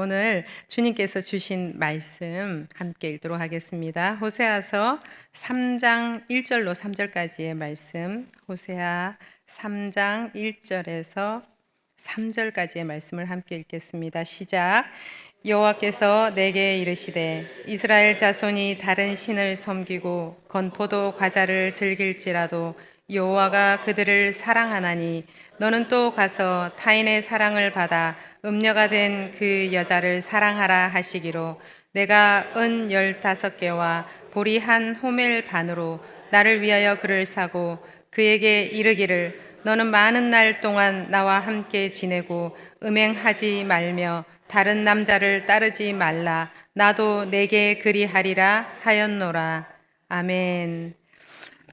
오늘 주님께서 주신 말씀 함께 읽도록 하겠습니다. 호세아서 3장 1절로 3절까지의 말씀, 호세아 3장 1절에서 3절까지의 말씀을 함께 읽겠습니다. 시작. 여호와께서 내게 이르시되 이스라엘 자손이 다른 신을 섬기고 건포도 과자를 즐길지라도 여호와가 그들을 사랑하나니 너는 또 가서 타인의 사랑을 받아 음녀가 된 그 여자를 사랑하라 하시기로 내가 은 15개와 보리 한 호멜 반으로 나를 위하여 그를 사고 그에게 이르기를 너는 많은 날 동안 나와 함께 지내고 음행하지 말며 다른 남자를 따르지 말라. 나도 내게 그리하리라 하였노라. 아멘.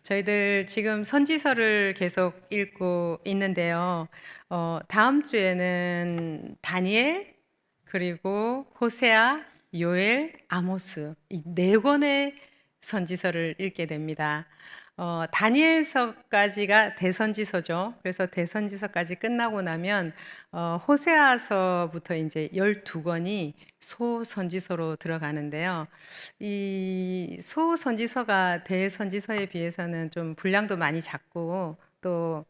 저희들 지금 선지서를 계속 읽고 있는데요. 다음 주에는 다니엘, 그리고 호세아, 요엘, 아모스 이 네 권의 선지서를 읽게 됩니다. 다니엘서까지가 대선지서죠. 그래서 대선지서까지 끝나고 나면 호세아서부터 이제 12권이 소선지서로 들어가는데요. 이 소선지서가 대선지서에 비해서는 좀 분량도 많이 작고 또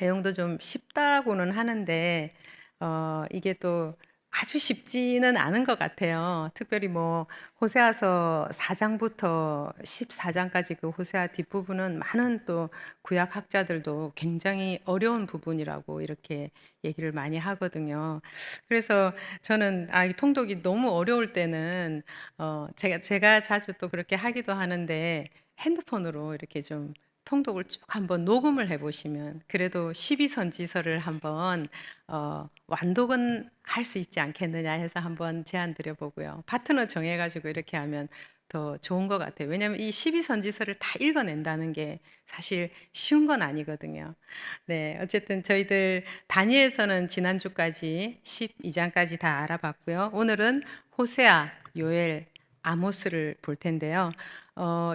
내용도 좀 쉽다고는 하는데 이게 또 아주 쉽지는 않은 것 같아요. 특별히 뭐 호세아서 4장부터 14장까지 그 호세아 뒷부분은 많은 또 구약 학자들도 굉장히 어려운 부분이라고 이렇게 얘기를 많이 하거든요. 그래서 저는 이 통독이 너무 어려울 때는 제가 자주 또 그렇게 하기도 하는데 핸드폰으로 이렇게 좀 통독을 쭉 한번 녹음을 해보시면 그래도 12선지서를 한번 완독은 할 수 있지 않겠느냐 해서 한번 제안 드려보고요. 파트너 정해가지고 이렇게 하면 더 좋은 것 같아요. 왜냐하면 이 12선지서를 다 읽어낸다는 게 사실 쉬운 건 아니거든요. 네, 어쨌든 저희들 다니엘서는 지난주까지 12장까지 다 알아봤고요. 오늘은 호세아, 요엘, 아모스를 볼 텐데요.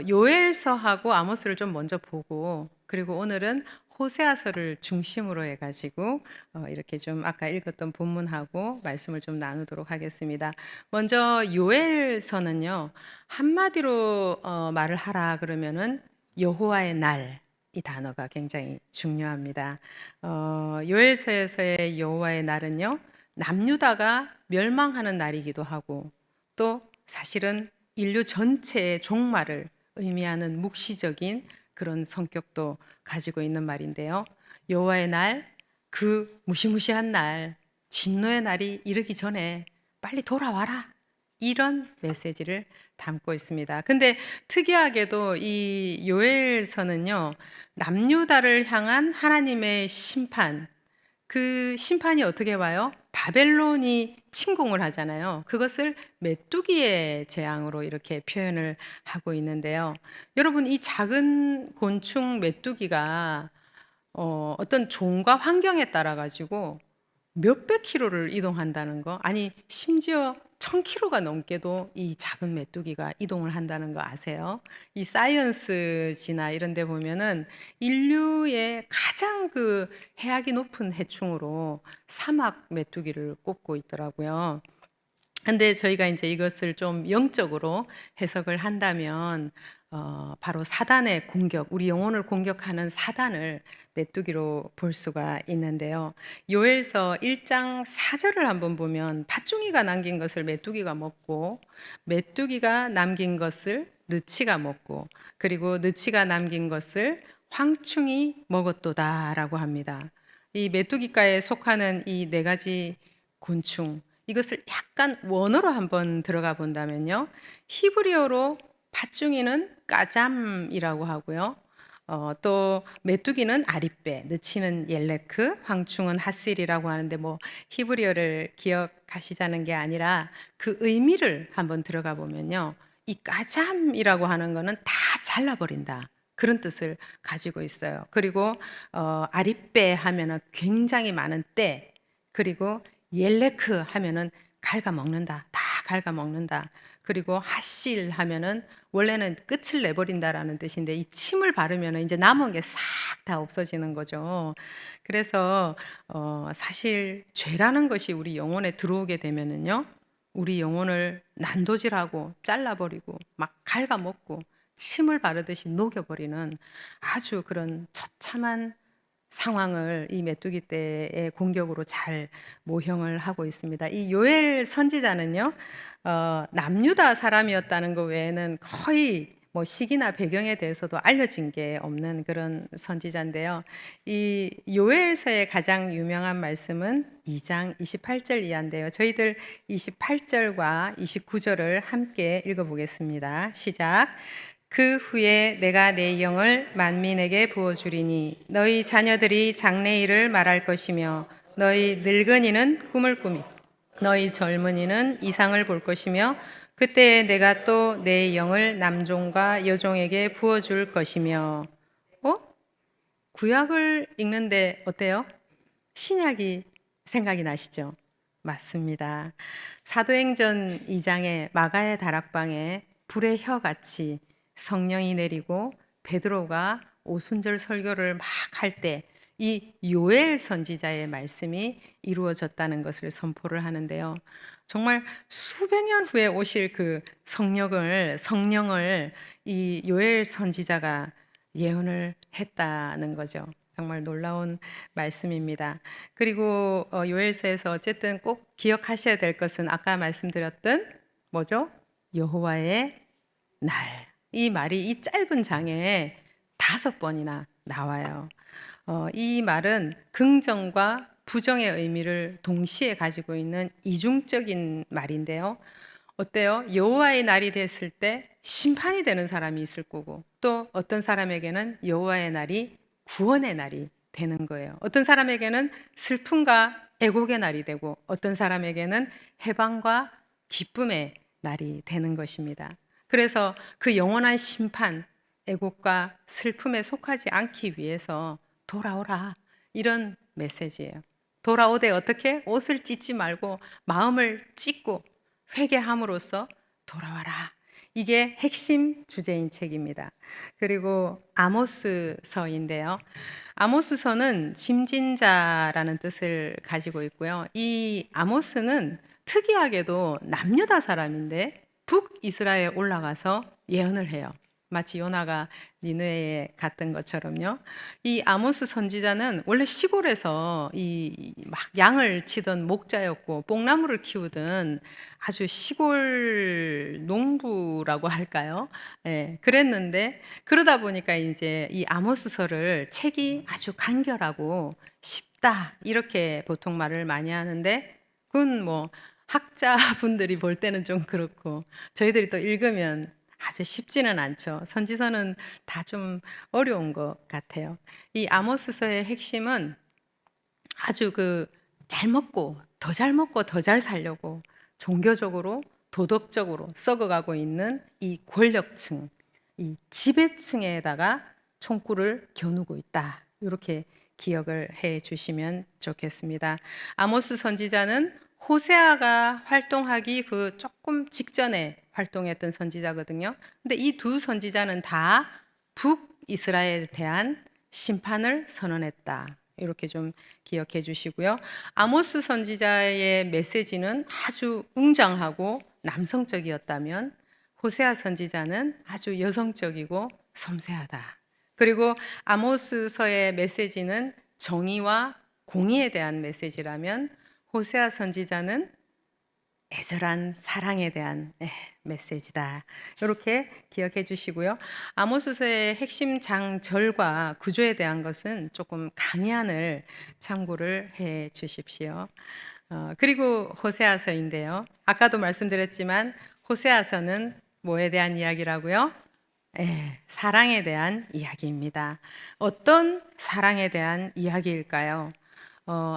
요엘서하고 아모스를 좀 먼저 보고 그리고 오늘은 호세아서를 중심으로 해가지고 이렇게 좀 아까 읽었던 본문하고 말씀을 좀 나누도록 하겠습니다. 먼저 요엘서는요 한마디로 말을 하라 그러면은 여호와의 날 이 단어가 굉장히 중요합니다. 요엘서에서의 여호와의 날은요 남유다가 멸망하는 날이기도 하고 또 사실은 인류 전체의 종말을 의미하는 묵시적인 그런 성격도 가지고 있는 말인데요. 여호와의 날, 그 무시무시한 날, 진노의 날이 이르기 전에 빨리 돌아와라. 이런 메시지를 담고 있습니다. 근데 특이하게도 이 요엘서는요, 남유다를 향한 하나님의 심판, 그 심판이 어떻게 와요? 바벨론이 침공을 하잖아요. 그것을 메뚜기의 재앙으로 이렇게 표현을 하고 있는데요. 여러분, 이 작은 곤충 메뚜기가 어떤 종과 환경에 따라 가지고 몇백 킬로를 이동한다는 거, 아니 심지어 1000킬로가 넘게도 이 작은 메뚜기가 이동을 한다는 거 아세요? 이 사이언스지나 이런 데 보면은 인류의 가장 그 해악이 높은 해충으로 사막 메뚜기를 꼽고 있더라고요. 근데 저희가 이제 이것을 좀 영적으로 해석을 한다면 바로 사단의 공격, 우리 영혼을 공격하는 사단을 메뚜기로 볼 수가 있는데요. 요엘서 1장 4절을 한번 보면 팥중이가 남긴 것을 메뚜기가 먹고 메뚜기가 남긴 것을 느치가 먹고 그리고 느치가 남긴 것을 황충이 먹었도다라고 합니다. 이 메뚜기과에 속하는 이 네 가지 곤충 이것을 약간 원어로 한번 들어가 본다면요. 히브리어로 팥중이는 까잠이라고 하고요. 또 메뚜기는 아리빼, 느치는 옐레크, 황충은 하실이라고 하는데 뭐 히브리어를 기억하시자는 게 아니라 그 의미를 한번 들어가 보면요. 이 까잠이라고 하는 거는 다 잘라버린다. 그런 뜻을 가지고 있어요. 그리고 아리빼 하면은 굉장히 많은 때 그리고 옐레크 하면은 갉아먹는다. 다 갉아먹는다. 그리고 하실 하면은 원래는 끝을 내버린다라는 뜻인데 이 침을 바르면은 이제 남은 게 싹 다 없어지는 거죠. 그래서 사실 죄라는 것이 우리 영혼에 들어오게 되면은요. 우리 영혼을 난도질하고 잘라버리고 막 갉아먹고 침을 바르듯이 녹여버리는 아주 그런 처참한 상황을 이 메뚜기 떼의 공격으로 잘 모형을 하고 있습니다. 이 요엘 선지자는요, 남유다 사람이었다는 것 외에는 거의 뭐 시기나 배경에 대해서도 알려진 게 없는 그런 선지자인데요. 이 요엘서의 가장 유명한 말씀은 2장 28절 이하인데요. 저희들 28절과 29절을 함께 읽어보겠습니다. 시작. 그 후에 내가 내 영을 만민에게 부어주리니 너희 자녀들이 장래일을 말할 것이며 너희 늙은이는 꿈을 꾸미 너희 젊은이는 이상을 볼 것이며 그때 내가 또 내 영을 남종과 여종에게 부어줄 것이며 어? 구약을 읽는데 어때요? 신약이 생각이 나시죠? 맞습니다. 사도행전 2장에 마가의 다락방에 불의 혀같이 성령이 내리고 베드로가 오순절 설교를 막 할 때 이 요엘 선지자의 말씀이 이루어졌다는 것을 선포를 하는데요. 정말 수백 년 후에 오실 그 성령을 이 요엘 선지자가 예언을 했다는 거죠. 정말 놀라운 말씀입니다. 그리고 요엘서에서 어쨌든 꼭 기억하셔야 될 것은 아까 말씀드렸던 뭐죠? 여호와의 날. 이 말이 이 짧은 장에 5번이나 나와요. 이 말은 긍정과 부정의 의미를 동시에 가지고 있는 이중적인 말인데요. 어때요? 여호와의 날이 됐을 때 심판이 되는 사람이 있을 거고 또 어떤 사람에게는 여호와의 날이 구원의 날이 되는 거예요. 어떤 사람에게는 슬픔과 애곡의 날이 되고 어떤 사람에게는 해방과 기쁨의 날이 되는 것입니다. 그래서 그 영원한 심판, 애곡과 슬픔에 속하지 않기 위해서 돌아오라 이런 메시지예요. 돌아오되 어떻게? 옷을 찢지 말고 마음을 찢고 회개함으로써 돌아와라. 이게 핵심 주제인 책입니다. 그리고 아모스서인데요. 아모스서는 짐진자라는 뜻을 가지고 있고요. 이 아모스는 특이하게도 남유다 사람인데 북이스라엘에 올라가서 예언을 해요. 마치 요나가 니느웨에 갔던 것처럼요. 이 아모스 선지자는 원래 시골에서 이 막 양을 치던 목자였고 뽕나무를 키우던 아주 시골 농부라고 할까요? 예, 그랬는데 그러다 보니까 이제 이 아모스서를 책이 아주 간결하고 쉽다 이렇게 보통 말을 많이 하는데 그건 뭐 학자분들이 볼 때는 좀 그렇고 저희들이 또 읽으면 아주 쉽지는 않죠. 선지서는 다 좀 어려운 것 같아요. 이 아모스서의 핵심은 아주 잘 먹고 더 잘 먹고 더 잘 살려고 종교적으로 도덕적으로 썩어가고 있는 이 권력층, 이 지배층에다가 총구를 겨누고 있다. 이렇게 기억을 해 주시면 좋겠습니다. 아모스 선지자는 호세아가 활동하기 그 조금 직전에 활동했던 선지자거든요. 근데 이 두 선지자는 다 북이스라엘에 대한 심판을 선언했다. 이렇게 좀 기억해 주시고요. 아모스 선지자의 메시지는 아주 웅장하고 남성적이었다면 호세아 선지자는 아주 여성적이고 섬세하다. 그리고 아모스서의 메시지는 정의와 공의에 대한 메시지라면 호세아 선지자는 애절한 사랑에 대한 메시지다. 이렇게 기억해 주시고요. 아모스서의 핵심 장절과 구조에 대한 것은 조금 강의안을 참고를 해 주십시오. 그리고 호세아서인데요. 아까도 말씀드렸지만 호세아서는 뭐에 대한 이야기라고요? 사랑에 대한 이야기입니다. 어떤 사랑에 대한 이야기일까요?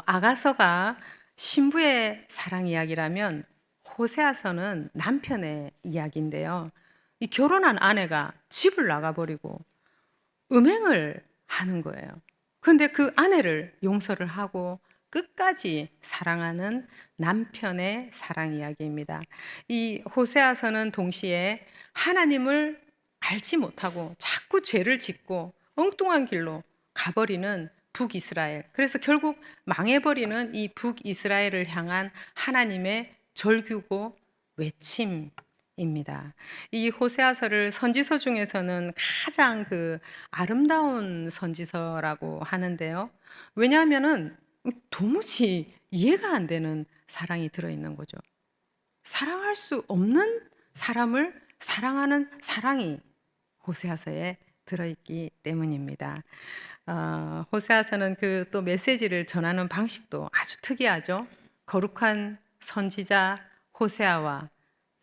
아가서가 신부의 사랑 이야기라면 호세아서는 남편의 이야기인데요. 이 결혼한 아내가 집을 나가버리고 음행을 하는 거예요. 근데 그 아내를 용서를 하고 끝까지 사랑하는 남편의 사랑 이야기입니다. 이 호세아서는 동시에 하나님을 알지 못하고 자꾸 죄를 짓고 엉뚱한 길로 가버리는 북이스라엘, 그래서 결국 망해버리는 이 북이스라엘을 향한 하나님의 절규고 외침입니다. 이 호세아서를 선지서 중에서는 가장 그 아름다운 선지서라고 하는데요. 왜냐하면은 도무지 이해가 안 되는 사랑이 들어있는 거죠. 사랑할 수 없는 사람을 사랑하는 사랑이 호세아서에 들어있기 때문입니다. 호세아서는 그 또 메시지를 전하는 방식도 아주 특이하죠. 거룩한 선지자 호세아와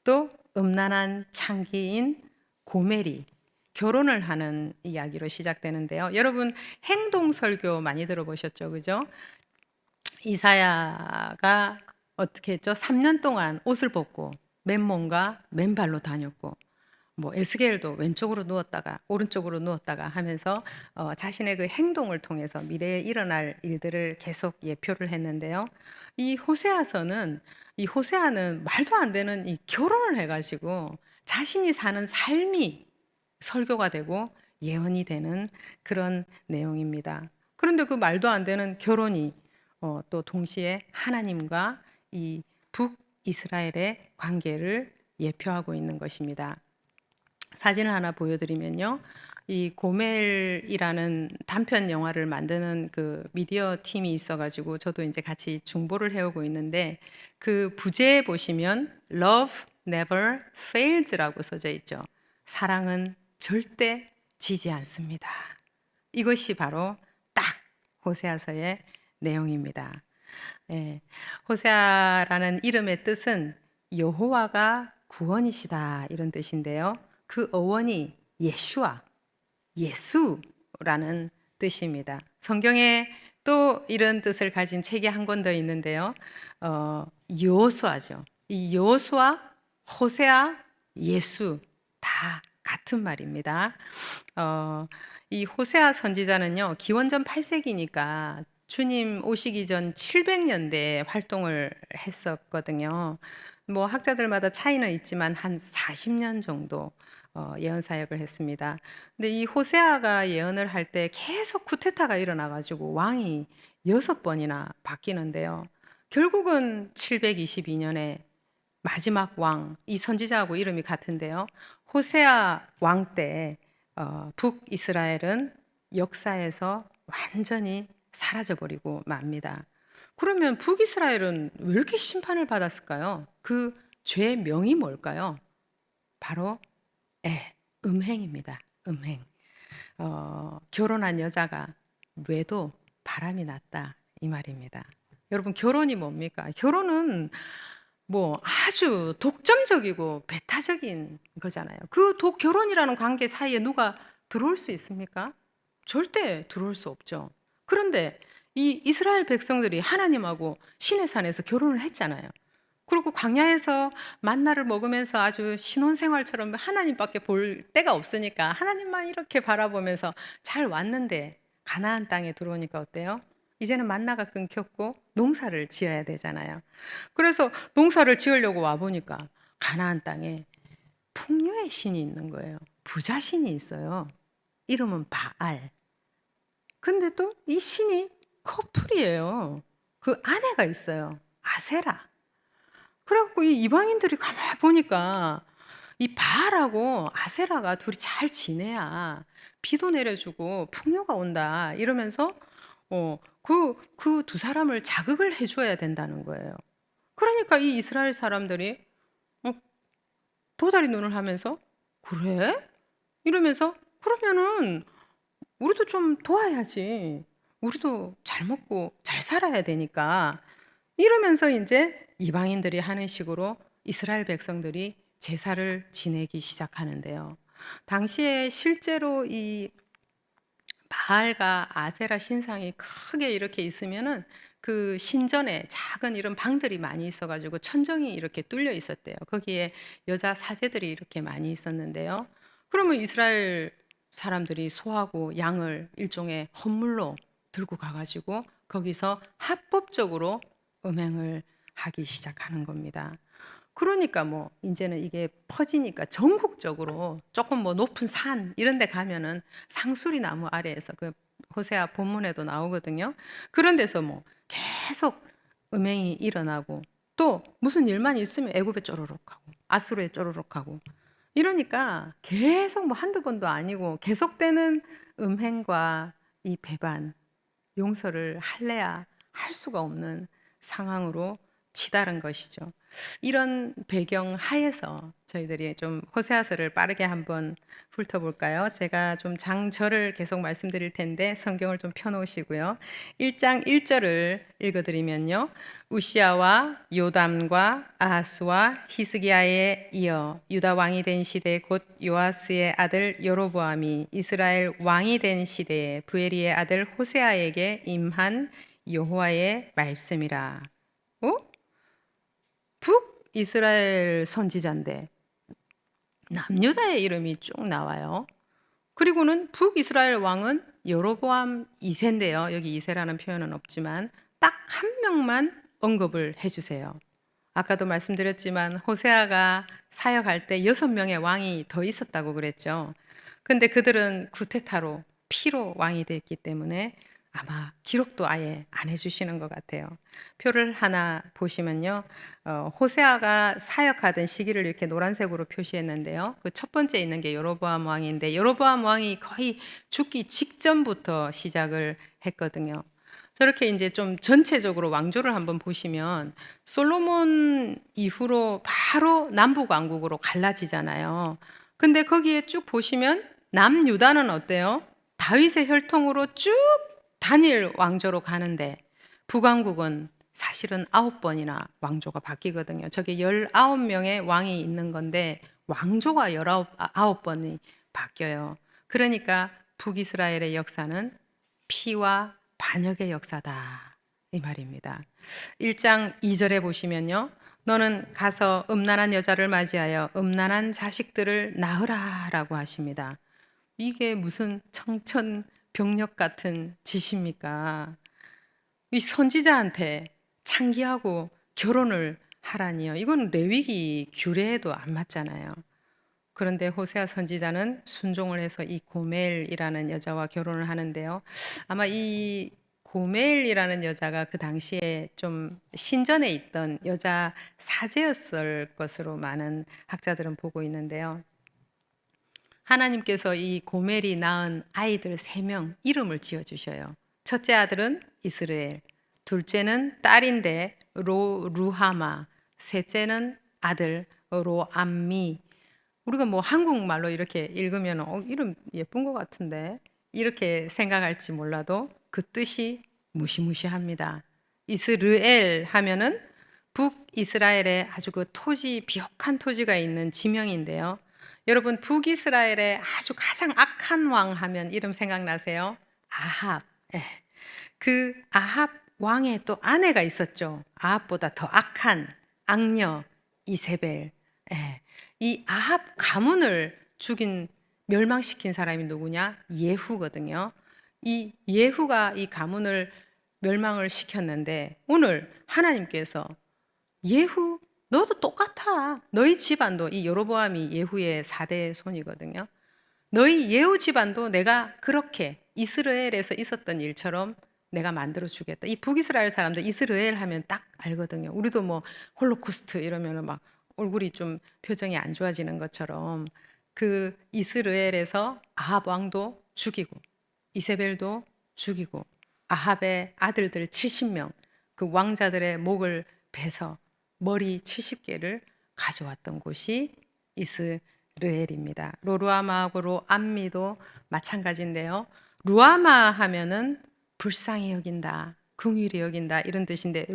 또 음란한 창기인 고멜이 결혼을 하는 이야기로 시작되는데요. 여러분 행동 설교 많이 들어보셨죠, 그죠? 이사야가 어떻게 했죠? 3년 동안 옷을 벗고 맨몸과 맨발로 다녔고, 뭐 에스겔도 왼쪽으로 누웠다가 오른쪽으로 누웠다가 하면서 자신의 그 행동을 통해서 미래에 일어날 일들을 계속 예표를 했는데요. 이 호세아는 말도 안 되는 이 결혼을 해가지고 자신이 사는 삶이 설교가 되고 예언이 되는 그런 내용입니다. 그런데 그 말도 안 되는 결혼이 또 동시에 하나님과 이 북이스라엘의 관계를 예표하고 있는 것입니다. 사진을 하나 보여드리면요. 이 고멜이라는 단편 영화를 만드는 그 미디어 팀이 있어가지고 저도 이제 같이 중보를 해오고 있는데, 그 부제에 보시면 Love never fails라고 써져 있죠. 사랑은 절대 지지 않습니다. 이것이 바로 딱 호세아서의 내용입니다. 예, 호세아라는 이름의 뜻은 여호와가 구원이시다 이런 뜻인데요. 그 어원이 예슈아, 예수라는 뜻입니다. 성경에 또 이런 뜻을 가진 책이 한 권 더 있는데요. 여호수아죠. 이 여호수아, 호세아, 예수 다 같은 말입니다. 이 호세아 선지자는요, 기원전 8세기니까 주님 오시기 전 700년대에 활동을 했었거든요. 뭐 학자들마다 차이는 있지만 한 40년 정도 예언 사역을 했습니다. 근데 이 호세아가 예언을 할 때 계속 쿠데타가 일어나 가지고 왕이 6번이나 바뀌는데요. 결국은 722년에 마지막 왕, 이 선지자하고 이름이 같은데요. 호세아 왕 때 북이스라엘은 역사에서 완전히 사라져 버리고 맙니다. 그러면 북이스라엘은 왜 이렇게 심판을 받았을까요? 그 죄의 명이 뭘까요? 바로 음행입니다. 음행. 결혼한 여자가 외도 바람이 났다 이 말입니다. 여러분 결혼이 뭡니까? 결혼은 뭐 아주 독점적이고 배타적인 거잖아요. 그 결혼이라는 관계 사이에 누가 들어올 수 있습니까? 절대 들어올 수 없죠. 그런데 이 이스라엘 백성들이 하나님하고 시내산에서 결혼을 했잖아요. 그리고 광야에서 만나를 먹으면서 아주 신혼생활처럼 하나님밖에 볼 데가 없으니까 하나님만 이렇게 바라보면서 잘 왔는데, 가나안 땅에 들어오니까 어때요? 이제는 만나가 끊겼고 농사를 지어야 되잖아요. 그래서 농사를 지으려고 와보니까 가나안 땅에 풍요의 신이 있는 거예요. 부자신이 있어요. 이름은 바알. 근데 또 이 신이 커플이에요. 그 아내가 있어요. 아세라. 그래갖고 이 이방인들이 가만히 보니까 이 바알하고 아세라가 둘이 잘 지내야 비도 내려주고 풍요가 온다 이러면서 그 두 사람을 자극을 해줘야 된다는 거예요. 그러니까 이 이스라엘 사람들이 어, 도다리 눈을 하면서 그래? 이러면서 그러면은 우리도 좀 도와야지. 우리도 잘 먹고 잘 살아야 되니까. 이러면서 이제 이방인들이 하는 식으로 이스라엘 백성들이 제사를 지내기 시작하는데요. 당시에 실제로 이 바알과 아세라 신상이 크게 이렇게 있으면은 그 신전에 작은 이런 방들이 많이 있어가지고 천정이 이렇게 뚫려 있었대요. 거기에 여자 사제들이 이렇게 많이 있었는데요. 그러면 이스라엘 사람들이 소하고 양을 일종의 헌물로 들고 가가지고 거기서 합법적으로 음행을 하기 시작하는 겁니다. 그러니까 뭐 이제는 이게 퍼지니까 전국적으로 조금 뭐 높은 산 이런 데 가면은 상수리 나무 아래에서 그 호세아 본문에도 나오거든요. 그런 데서 뭐 계속 음행이 일어나고 또 무슨 일만 있으면 애굽에 쪼르륵 하고 아수르에 쪼르륵 하고 이러니까 계속 뭐 한두 번도 아니고 계속되는 음행과 이 배반, 용서를 할래야 할 수가 없는 상황으로 치달은 것이죠. 이런 배경 하에서 저희들이 좀 호세아서를 빠르게 한번 훑어볼까요? 제가 좀 장절을 계속 말씀드릴 텐데 성경을 좀 펴놓으시고요. 1장 1절을 읽어드리면요. 우시아와 요담과 아하스와 히스기야에 이어 유다 왕이 된 시대 곧 요아스의 아들 여로보암이 이스라엘 왕이 된 시대에 부에리의 아들 호세아에게 임한 여호와의 말씀이라. 북이스라엘 선지자인데 남유다의 이름이 쭉 나와요. 그리고는 북이스라엘 왕은 여로보암 2세인데요. 여기 2세라는 표현은 없지만 딱 한 명만 언급을 해주세요. 아까도 말씀드렸지만 호세아가 사역할 때 6명의 왕이 더 있었다고 그랬죠. 근데 그들은 구테타로 피로 왕이 됐기 때문에 아마 기록도 아예 안 해주시는 것 같아요. 표를 하나 보시면요. 호세아가 사역하던 시기를 이렇게 노란색으로 표시했는데요. 그 첫 번째 있는 게 여로보암 왕인데 여로보암 왕이 거의 죽기 직전부터 시작을 했거든요. 저렇게 이제 좀 전체적으로 왕조를 한번 보시면 솔로몬 이후로 바로 남북 왕국으로 갈라지잖아요. 근데 거기에 쭉 보시면 남유다는 어때요? 다윗의 혈통으로 쭉 단일 왕조로 가는데 북왕국은 사실은 9번이나 왕조가 바뀌거든요. 저게 19명의 왕이 있는 건데 왕조가 9번이 바뀌어요. 그러니까 북이스라엘의 역사는 피와 반역의 역사다 이 말입니다. 1장 2절에 보시면요. 너는 가서 음란한 여자를 맞이하여 음란한 자식들을 낳으라 라고 하십니다. 이게 무슨 청천벽력 같은 짓입니까? 이 선지자한테 창기하고 결혼을 하라니요. 이건 레위기 규례에도 안 맞잖아요. 그런데 호세아 선지자는 순종을 해서 이 고멜이라는 여자와 결혼을 하는데요. 아마 이 고멜이라는 여자가 그 당시에 좀 신전에 있던 여자 사제였을 것으로 많은 학자들은 보고 있는데요. 하나님께서 이 고멜이 낳은 아이들 3명 이름을 지어주셔요. 첫째 아들은 이스라엘, 둘째는 딸인데 루하마, 셋째는 아들 로암미. 우리가 뭐 한국말로 이렇게 읽으면 이름 예쁜 것 같은데 이렇게 생각할지 몰라도 그 뜻이 무시무시합니다. 이스르엘 하면은 북이스라엘에 아주 그 토지 비옥한 토지가 있는 지명인데요. 여러분 북이스라엘의 아주 가장 악한 왕 하면 이름 생각나세요? 아합. 예. 그 아합 왕의 또 아내가 있었죠. 아합보다 더 악한 악녀 이세벨. 예. 이 아합 가문을 죽인 멸망시킨 사람이 누구냐? 예후거든요. 이 예후가 이 가문을 멸망을 시켰는데 오늘 하나님께서 예후 너도 똑같아. 너희 집안도 이 여로보암이 예후의 4대 손이거든요. 너희 예후 집안도 내가 그렇게 이스라엘에서 있었던 일처럼 내가 만들어 주겠다. 이 북이스라엘 사람들 이스라엘 하면 딱 알거든요. 우리도 뭐 홀로코스트 이러면은 막 얼굴이 좀 표정이 안 좋아지는 것처럼 그 이스라엘에서 아합 왕도 죽이고 이세벨도 죽이고 아합의 아들들 70명 그 왕자들의 목을 베서 머리 70개를 가져왔던 곳이 이스라엘입니다. 로루아마하고 로암미도 마찬가지인데요. 루아마 하면은 불쌍히 여긴다, 긍휼히 여긴다 이런 뜻인데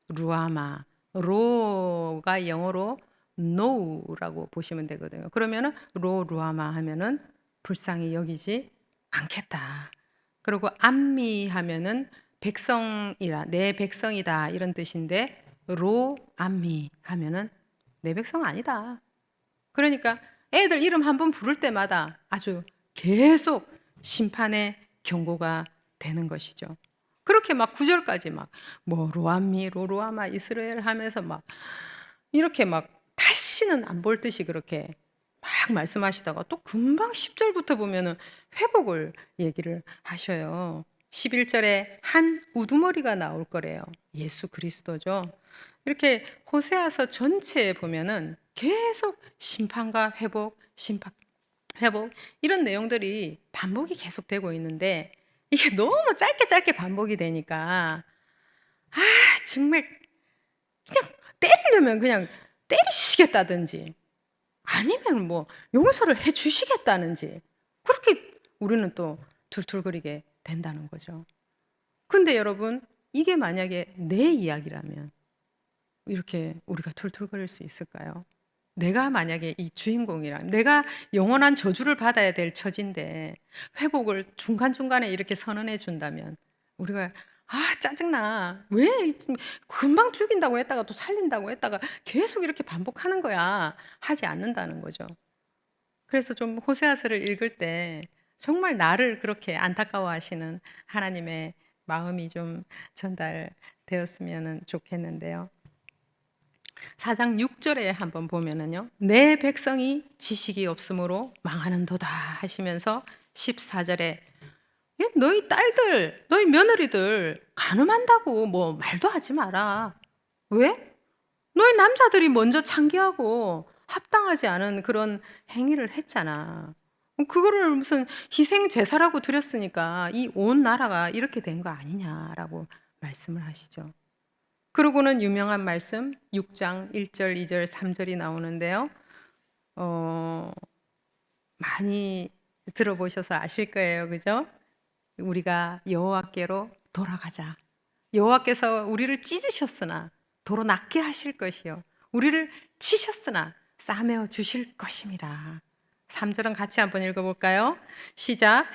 루아마, 로가 영어로 no라고 보시면 되거든요. 그러면은 루아마 하면은 불쌍히 여기지 않겠다. 그리고 암미 하면은 백성이라 내 백성이다 이런 뜻인데 암미 하면은 내 백성 아니다. 그러니까 애들 이름 한 번 부를 때마다 아주 계속 심판의 경고가 되는 것이죠. 그렇게 막 9절까지 막 뭐 로암미 로로아마 이스라엘 하면서 막 이렇게 막 다시는 안 볼 듯이 그렇게 막 말씀하시다가 또 금방 10절부터 보면은 회복을 얘기를 하셔요. 11절에 한 우두머리가 나올 거래요. 예수 그리스도죠. 이렇게 호세아서 전체에 보면은 계속 심판과 회복, 심판, 회복 이런 내용들이 반복이 계속되고 있는데 이게 너무 짧게 짧게 반복이 되니까 정말 그냥 때리려면 그냥 때리시겠다든지 아니면 뭐 용서를 해 주시겠다는지 그렇게 우리는 또 툴툴거리게 된다는 거죠. 근데 여러분 이게 만약에 내 이야기라면 이렇게 우리가 툴툴거릴 수 있을까요? 내가 만약에 이 주인공이랑 내가 영원한 저주를 받아야 될 처지인데 회복을 중간중간에 이렇게 선언해 준다면 우리가 짜증나. 왜 금방 죽인다고 했다가 또 살린다고 했다가 계속 이렇게 반복하는 거야. 하지 않는다는 거죠. 그래서 좀 호세아서를 읽을 때 정말 나를 그렇게 안타까워하시는 하나님의 마음이 좀 전달되었으면 좋겠는데요. 4장 6절에 한번 보면은요. 내 백성이 지식이 없으므로 망하는도다 하시면서 14절에 너희 딸들, 너희 며느리들 간음한다고 뭐 말도 하지 마라. 왜? 너희 남자들이 먼저 창기하고 합당하지 않은 그런 행위를 했잖아. 그거를 무슨 희생 제사라고 드렸으니까 이 온 나라가 이렇게 된 거 아니냐라고 말씀을 하시죠. 그러고는 유명한 말씀 6장 1절, 2절, 3절이 나오는데요. 많이 들어보셔서 아실 거예요. 그죠? 우리가 여호와께로 돌아가자. 여호와께서 우리를 찢으셨으나 도로 낫게 하실 것이요 우리를 치셨으나 싸매어 주실 것입니다. 3절은 같이 한번 읽어볼까요? 시작.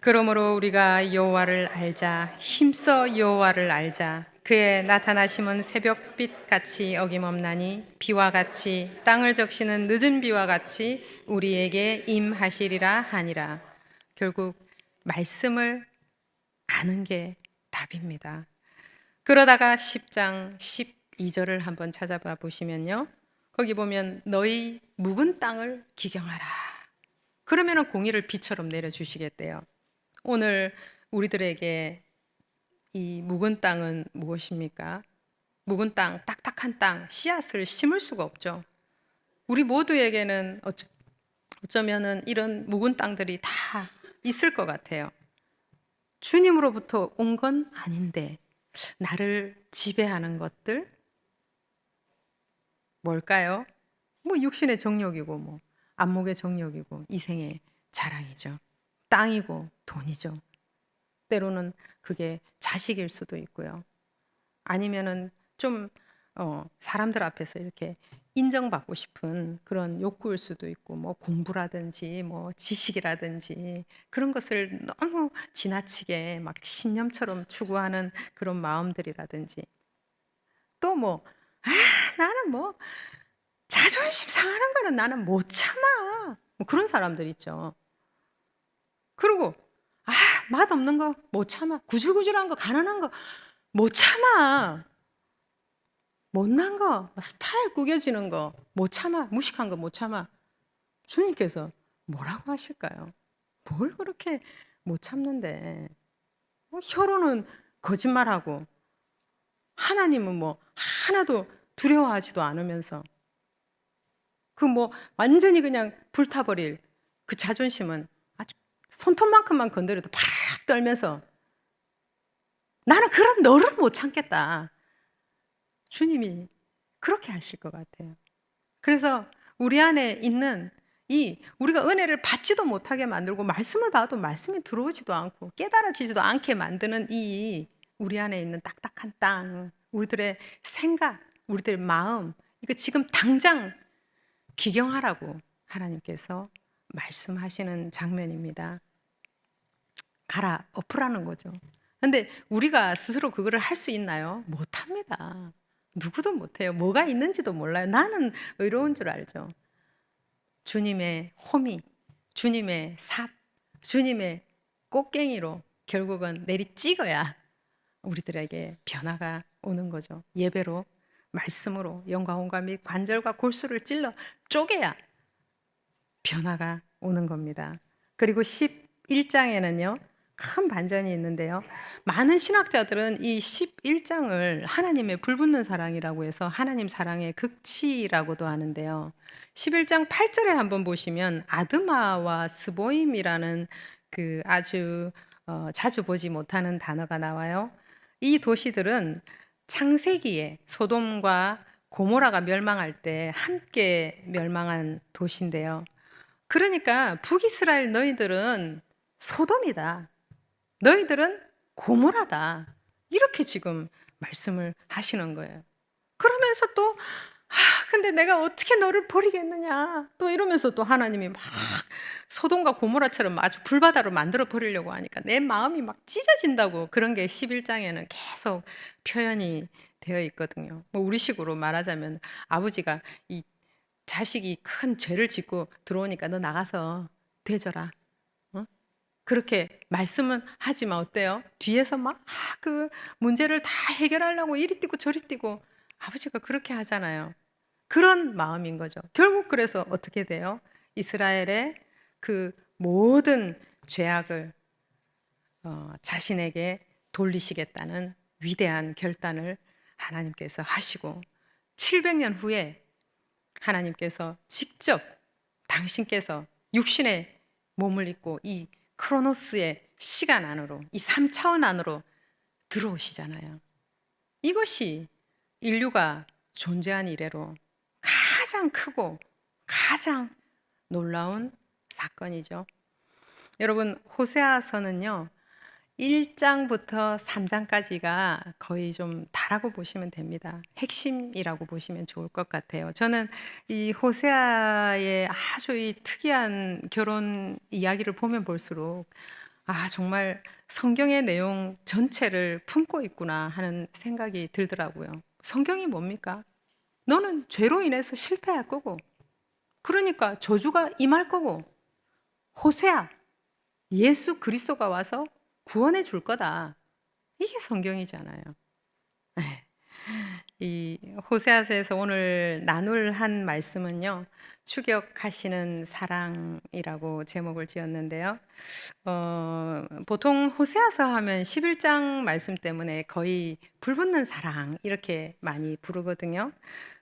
그러므로 우리가 여호와를 알자. 힘써 여호와를 알자. 그의 나타나심은 새벽빛 같이 어김없나니 비와 같이 땅을 적시는 늦은 비와 같이 우리에게 임하시리라 하니라. 결국 말씀을 아는 게 답입니다. 그러다가 10장 12절을 한번 찾아봐 보시면요. 거기 보면 너희 묵은 땅을 기경하라. 그러면 공의를 비처럼 내려주시겠대요. 오늘 우리들에게 이 묵은 땅은 무엇입니까? 묵은 땅, 딱딱한 땅, 씨앗을 심을 수가 없죠. 우리 모두에게는 어쩌면은 이런 묵은 땅들이 다 있을 것 같아요. 주님으로부터 온 건 아닌데 나를 지배하는 것들 뭘까요? 뭐 육신의 정욕이고 뭐 안목의 정욕이고 이생의 자랑이죠. 땅이고 돈이죠. 때로는 그게 자식일 수도 있고요. 아니면은 좀 사람들 앞에서 이렇게 인정받고 싶은 그런 욕구일 수도 있고 뭐 공부라든지 뭐 지식이라든지 그런 것을 너무 지나치게 막 신념처럼 추구하는 그런 마음들이라든지 또 뭐 나는 뭐 자존심 상하는 거는 나는 못 참아 뭐 그런 사람들 있죠. 그리고 맛없는 거 못 참아 구질구질한 거 가난한 거 못 참아 못난 거, 스타일 구겨지는 거 못 참아, 무식한 거 못 참아. 주님께서 뭐라고 하실까요? 뭘 그렇게 못 참는데? 혀로는 거짓말하고 하나님은 뭐 하나도 두려워하지도 않으면서 그 뭐 완전히 그냥 불타버릴 그 자존심은 아주 손톱만큼만 건드려도 팍 떨면서 나는 그런 너를 못 참겠다. 주님이 그렇게 하실 것 같아요. 그래서 우리 안에 있는 이 우리가 은혜를 받지도 못하게 만들고 말씀을 봐도 말씀이 들어오지도 않고 깨달아지지도 않게 만드는 이 우리 안에 있는 딱딱한 땅, 우리들의 생각, 우리들의 마음, 이거 지금 당장 기경하라고 하나님께서 말씀하시는 장면입니다. 갈아 엎으라는 거죠. 근데 우리가 스스로 그거를 할 수 있나요? 못합니다. 누구도 못해요. 뭐가 있는지도 몰라요. 나는 의로운 줄 알죠. 주님의 호미, 주님의 삽, 주님의 꽃갱이로 결국은 내리 찍어야 우리들에게 변화가 오는 거죠. 예배로, 말씀으로, 영과 온과 및 관절과 골수를 찔러 쪼개야 변화가 오는 겁니다. 그리고 11장에는요, 큰 반전이 있는데요. 많은 신학자들은 이 11장을 하나님의 불붙는 사랑이라고 해서 하나님 사랑의 극치라고도 하는데요. 11장 8절에 한번 보시면 아드마와 스보임이라는 그 아주 자주 보지 못하는 단어가 나와요. 이 도시들은 창세기에 소돔과 고모라가 멸망할 때 함께 멸망한 도시인데요. 그러니까 북이스라엘 너희들은 소돔이다. 너희들은 고모라다. 이렇게 지금 말씀을 하시는 거예요. 그러면서 또 근데 내가 어떻게 너를 버리겠느냐. 또 이러면서 또 하나님이 막 소돔과 고모라처럼 아주 불바다로 만들어 버리려고 하니까 내 마음이 막 찢어진다고 그런 게 11장에는 계속 표현이 되어 있거든요. 뭐 우리식으로 말하자면 아버지가 이 자식이 큰 죄를 짓고 들어오니까 너 나가서 되져라. 어? 그렇게 말씀은 하지만 어때요? 뒤에서 막 그 문제를 다 해결하려고 이리 뛰고 저리 뛰고 아버지가 그렇게 하잖아요. 그런 마음인 거죠. 결국 그래서 어떻게 돼요? 이스라엘의 그 모든 죄악을 자신에게 돌리시겠다는 위대한 결단을 하나님께서 하시고 700년 후에 하나님께서 직접 당신께서 육신의 몸을 입고 이 크로노스의 시간 안으로, 이 3차원 안으로 들어오시잖아요. 이것이 인류가 존재한 이래로 가장 크고 가장 놀라운 사건이죠. 여러분, 호세아서는요, 1장부터 3장까지가 거의 좀 다라고 보시면 됩니다. 핵심이라고 보시면 좋을 것 같아요. 저는 이 호세아의 아주 이 특이한 결혼 이야기를 보면 볼수록 정말 성경의 내용 전체를 품고 있구나 하는 생각이 들더라고요. 성경이 뭡니까? 너는 죄로 인해서 실패할 거고, 그러니까 저주가 임할 거고, 호세아, 예수 그리스도가 와서 구원해 줄 거다. 이게 성경이잖아요. 이 호세아서에서 오늘 나눌 한 말씀은요, 추격하시는 사랑이라고 제목을 지었는데요. 보통 호세아서 하면 11장 말씀 때문에 거의 불붙는 사랑 이렇게 많이 부르거든요.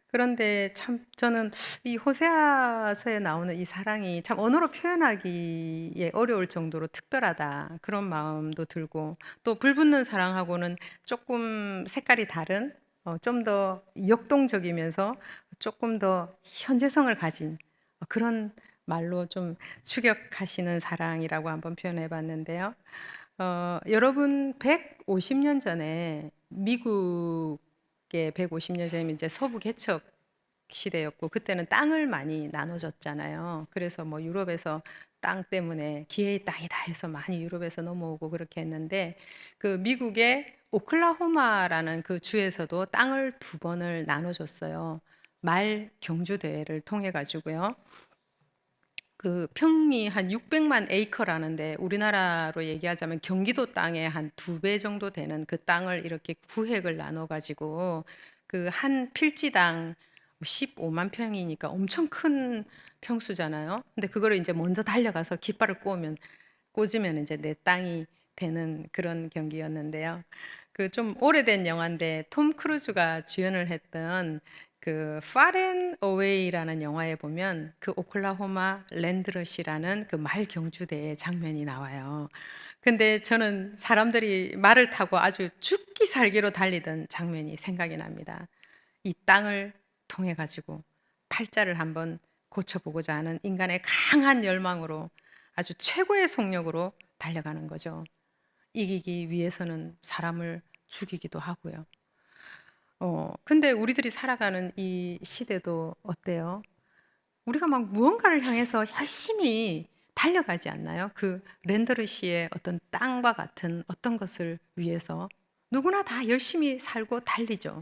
그런데 참 저는 이 호세아서에 나오는 이 사랑이 참 언어로 표현하기에 어려울 정도로 특별하다 그런 마음도 들고 또 불붙는 사랑하고는 조금 색깔이 다른 좀 더 역동적이면서 조금 더 현재성을 가진 그런 말로 좀 추격하시는 사랑이라고 한번 표현해 봤는데요. 여러분 150년 전에 미국의 150년 전이면 이제 서부 개척 시대였고 그때는 땅을 많이 나눠줬잖아요. 그래서 뭐 유럽에서 땅 때문에 기회의 땅이다 해서 많이 유럽에서 넘어오고 그렇게 했는데 그 미국의 오클라호마라는 그 주에서도 땅을 2번을 나눠줬어요. 말 경주 대회를 통해 가지고요. 그 평리 한 600만 에이커라는데 우리나라로 얘기하자면 경기도 땅의 한 2배 정도 되는 그 땅을 이렇게 구획을 나눠 가지고 그 한 필지당 15만 평이니까 엄청 큰 평수잖아요. 근데 그거를 이제 먼저 달려가서 깃발을 꽂으면 이제 내 땅이 되는 그런 경기였는데요. 그 좀 오래된 영화인데 톰 크루즈가 주연을 했던 그 Far and Away라는 영화에 보면 그 오클라호마 랜드러시라는 그 말 경주대의 장면이 나와요. 근데 저는 사람들이 말을 타고 아주 죽기 살기로 달리던 장면이 생각이 납니다. 이 땅을 통해 가지고 팔자를 한번 고쳐보고자 하는 인간의 강한 열망으로 아주 최고의 속력으로 달려가는 거죠. 이기기 위해서는 사람을 죽이기도 하고요. 근데 우리들이 살아가는 이 시대도 어때요? 우리가 막 무언가를 향해서 열심히 달려가지 않나요? 그 랜더르시의 어떤 땅과 같은 어떤 것을 위해서 누구나 다 열심히 살고 달리죠.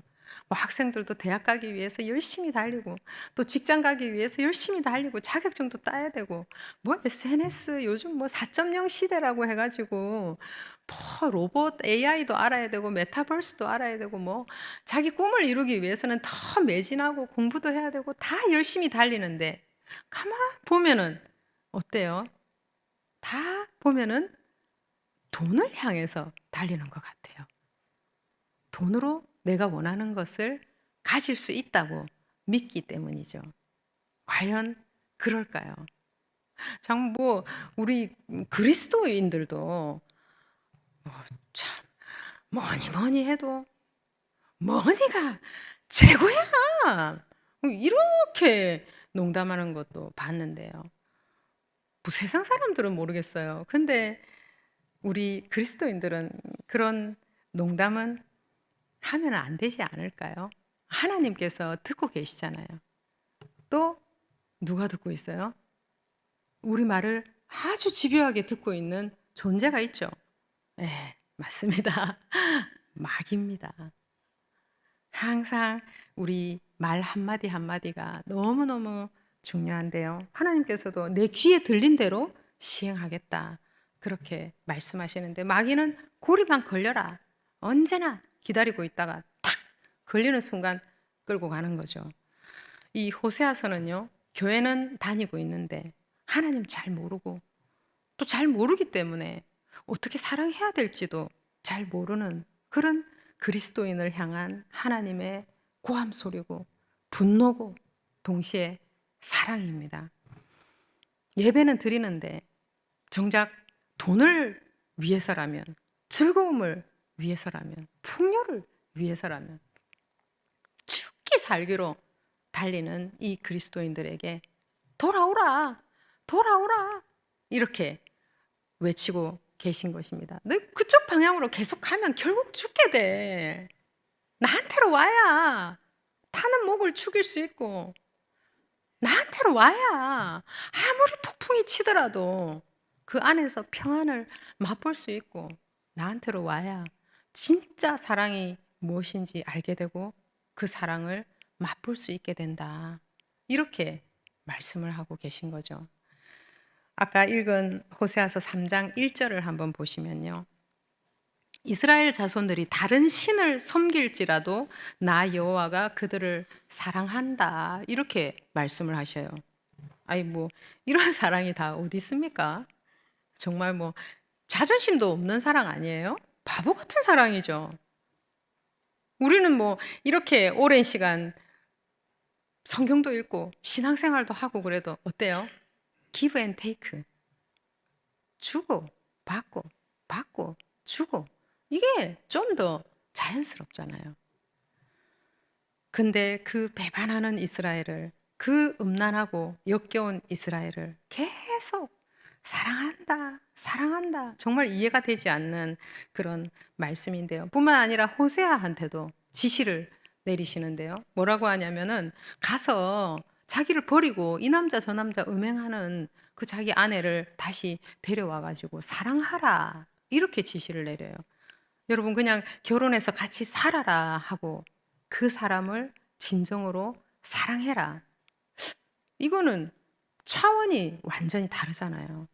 뭐 학생들도 대학 가기 위해서 열심히 달리고 또 직장 가기 위해서 열심히 달리고 자격증도 따야 되고 뭐 SNS 요즘 뭐 4.0 시대라고 해가지고 뭐 로봇 AI도 알아야 되고 메타버스도 알아야 되고 뭐 자기 꿈을 이루기 위해서는 더 매진하고 공부도 해야 되고 다 열심히 달리는데 가만 보면은 어때요? 다 보면은 돈을 향해서 달리는 것 같아요. 돈으로 내가 원하는 것을 가질 수 있다고 믿기 때문이죠. 과연 그럴까요? 참 뭐 우리 그리스도인들도 참 뭐니 뭐니 해도 "머니가 최고야." 이렇게 농담하는 것도 봤는데요. 뭐 세상 사람들은 모르겠어요. 근데 우리 그리스도인들은 그런 농담은 하면 안 되지 않을까요? 하나님께서 듣고 계시잖아요. 또 누가 듣고 있어요? 우리 말을 아주 집요하게 듣고 있는 존재가 있죠. 네, 맞습니다. 마귀입니다. 항상 우리 말 한마디 한마디가 너무너무 중요한데요. 하나님께서도 내 귀에 들린 대로 시행하겠다. 그렇게 말씀하시는데 마귀는 고리만 걸려라. 언제나 기다리고 있다가 탁 걸리는 순간 끌고 가는 거죠. 이 호세아서는요. 교회는 다니고 있는데 하나님 잘 모르고 또 잘 모르기 때문에 어떻게 사랑해야 될지도 잘 모르는 그런 그리스도인을 향한 하나님의 고함 소리고 분노고 동시에 사랑입니다. 예배는 드리는데 정작 돈을 위해서라면, 즐거움을 위해서라면, 풍요를 위해서라면 죽기 살기로 달리는 이 그리스도인들에게 돌아오라, 돌아오라 이렇게 외치고 계신 것입니다. 너 그쪽 방향으로 계속 가면 결국 죽게 돼. 나한테로 와야 타는 목을 죽일 수 있고 나한테로 와야 아무리 폭풍이 치더라도 그 안에서 평안을 맛볼 수 있고 나한테로 와야 진짜 사랑이 무엇인지 알게 되고 그 사랑을 맛볼 수 있게 된다. 이렇게 말씀을 하고 계신 거죠. 아까 읽은 호세아서 3장 1절을 한번 보시면요. 이스라엘 자손들이 다른 신을 섬길지라도 나 여호와가 그들을 사랑한다. 이렇게 말씀을 하셔요. 아니 뭐 이런 사랑이 다 어디 있습니까? 정말 뭐 자존심도 없는 사랑 아니에요? 바보 같은 사랑이죠. 우리는 뭐 이렇게 오랜 시간 성경도 읽고 신앙생활도 하고 그래도 어때요? give and take. 주고 받고 받고 주고 이게 좀 더 자연스럽잖아요. 근데 그 배반하는 이스라엘을 그 음란하고 역겨운 이스라엘을 계속 사랑한다, 사랑한다. 정말 이해가 되지 않는 그런 말씀인데요. 뿐만 아니라 호세아한테도 지시를 내리시는데요. 뭐라고 하냐면은 가서 자기를 버리고 이 남자 저 남자 음행하는 그 자기 아내를 다시 데려와 가지고 사랑하라. 이렇게 지시를 내려요. 여러분 그냥 결혼해서 같이 살아라 하고 그 사람을 진정으로 사랑해라. 이거는 차원이 완전히 다르잖아요.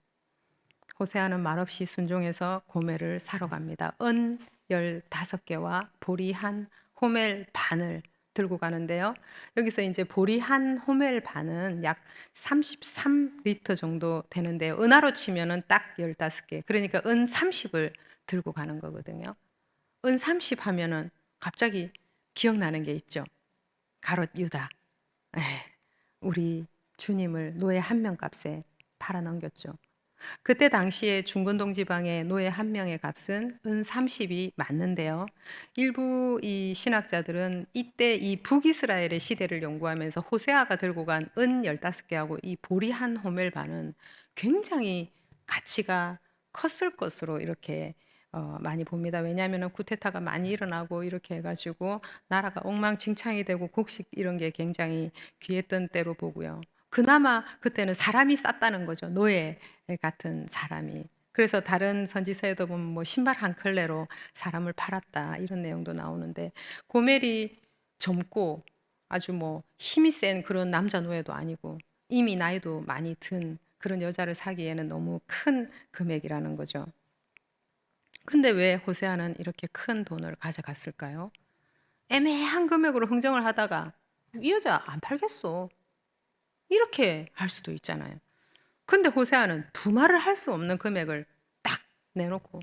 호세아는 말없이 순종해서 고멜을 사러 갑니다. 은 15개와 보리 한 호멜 반을 들고 가는데요. 여기서 이제 보리 한 호멜 반은 약 33리터 정도 되는데요. 은하로 치면은 딱 15개. 그러니까 은 30을 들고 가는 거거든요. 은 30 하면은 갑자기 기억나는 게 있죠. 가롯 유다. 예, 우리 주님을 노예 한 명 값에 팔아 넘겼죠. 그때 당시에 중근동 지방의 노예 한 명의 값은 은 30이 맞는데요. 일부 이 신학자들은 이때 이 북이스라엘의 시대를 연구하면서 호세아가 들고 간 은 15개하고 이 보리 한 호멜 반은 굉장히 가치가 컸을 것으로 이렇게 많이 봅니다. 왜냐하면 쿠데타가 많이 일어나고 이렇게 해가지고 나라가 엉망진창이 되고 곡식 이런 게 굉장히 귀했던 때로 보고요. 그나마 그때는 사람이 쌌다는 거죠. 노예 같은 사람이. 그래서 다른 선지서에도 보면 뭐 신발 한 켤레로 사람을 팔았다 이런 내용도 나오는데 고멜이 젊고 아주 뭐 힘이 센 그런 남자 노예도 아니고 이미 나이도 많이 든 그런 여자를 사기에는 너무 큰 금액이라는 거죠. 근데 왜 호세아는 이렇게 큰 돈을 가져갔을까요? 애매한 금액으로 흥정을 하다가 이 여자 안 팔겠어. 이렇게 할 수도 있잖아요. 근데 호세아는 두말을 할 수 없는 금액을 딱 내놓고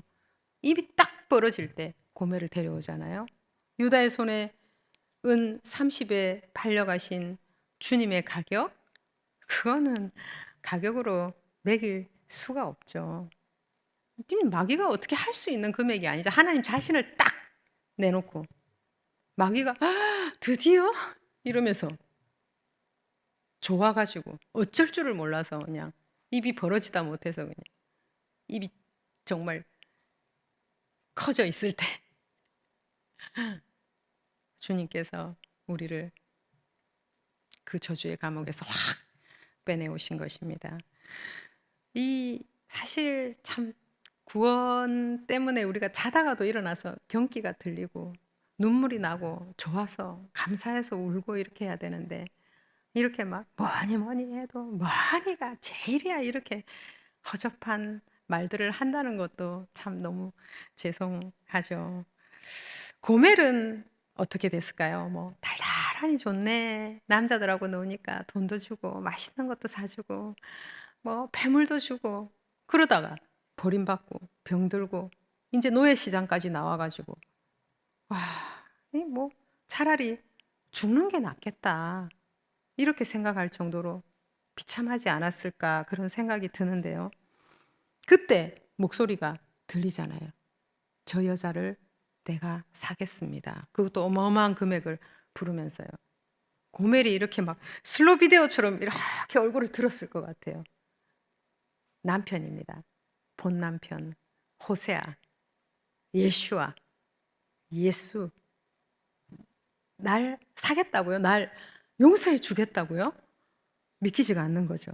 입이 딱 벌어질 때 고멜을 데려오잖아요. 유다의 손에 은 30에 팔려가신 주님의 가격? 그거는 가격으로 매길 수가 없죠. 마귀가 어떻게 할 수 있는 금액이 아니죠. 하나님 자신을 딱 내놓고 마귀가 "아, 드디어?" 이러면서 좋아가지고 어쩔 줄을 몰라서 그냥 입이 벌어지다 못해서 그냥 입이 정말 커져 있을 때 주님께서 우리를 그 저주의 감옥에서 확 빼내오신 것입니다. 이 사실 참 구원 때문에 우리가 자다가도 일어나서 경기가 들리고 눈물이 나고 좋아서 감사해서 울고 이렇게 해야 되는데 이렇게 막 뭐니 뭐니 해도 뭐니가 제일이야 이렇게 허접한 말들을 한다는 것도 참 너무 죄송하죠. 고멜은 어떻게 됐을까요? 뭐 달달하니 좋네. 남자들하고 노니까 돈도 주고 맛있는 것도 사주고 뭐 패물도 주고 그러다가 버림받고 병들고 이제 노예 시장까지 나와가지고 와, 이 뭐 차라리 죽는 게 낫겠다 이렇게 생각할 정도로 비참하지 않았을까 그런 생각이 드는데요. 그때 목소리가 들리잖아요. 저 여자를 내가 사겠습니다. 그것도 어마어마한 금액을 부르면서요. 고멜이 이렇게 막 슬로 비디오처럼 이렇게 얼굴을 들었을 것 같아요. 남편입니다. 본 남편 호세아, 예슈아, 예수. 날 사겠다고요? 날 용서해 주겠다고요? 믿기지가 않는 거죠.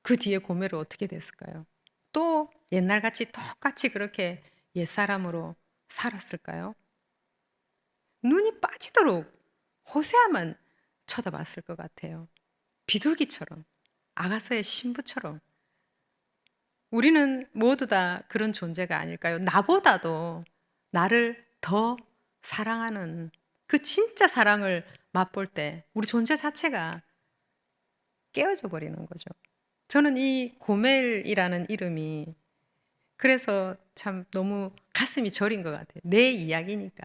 그 뒤에 고멜은 어떻게 됐을까요? 또 옛날같이 똑같이 그렇게 옛사람으로 살았을까요? 눈이 빠지도록 호세아만 쳐다봤을 것 같아요. 비둘기처럼, 아가서의 신부처럼. 우리는 모두 다 그런 존재가 아닐까요? 나보다도 나를 더 사랑하는 그 진짜 사랑을 맛볼 때 우리 존재 자체가 깨어져 버리는 거죠. 저는 이 고멜이라는 이름이 그래서 참 너무 가슴이 저린 것 같아요. 내 이야기니까.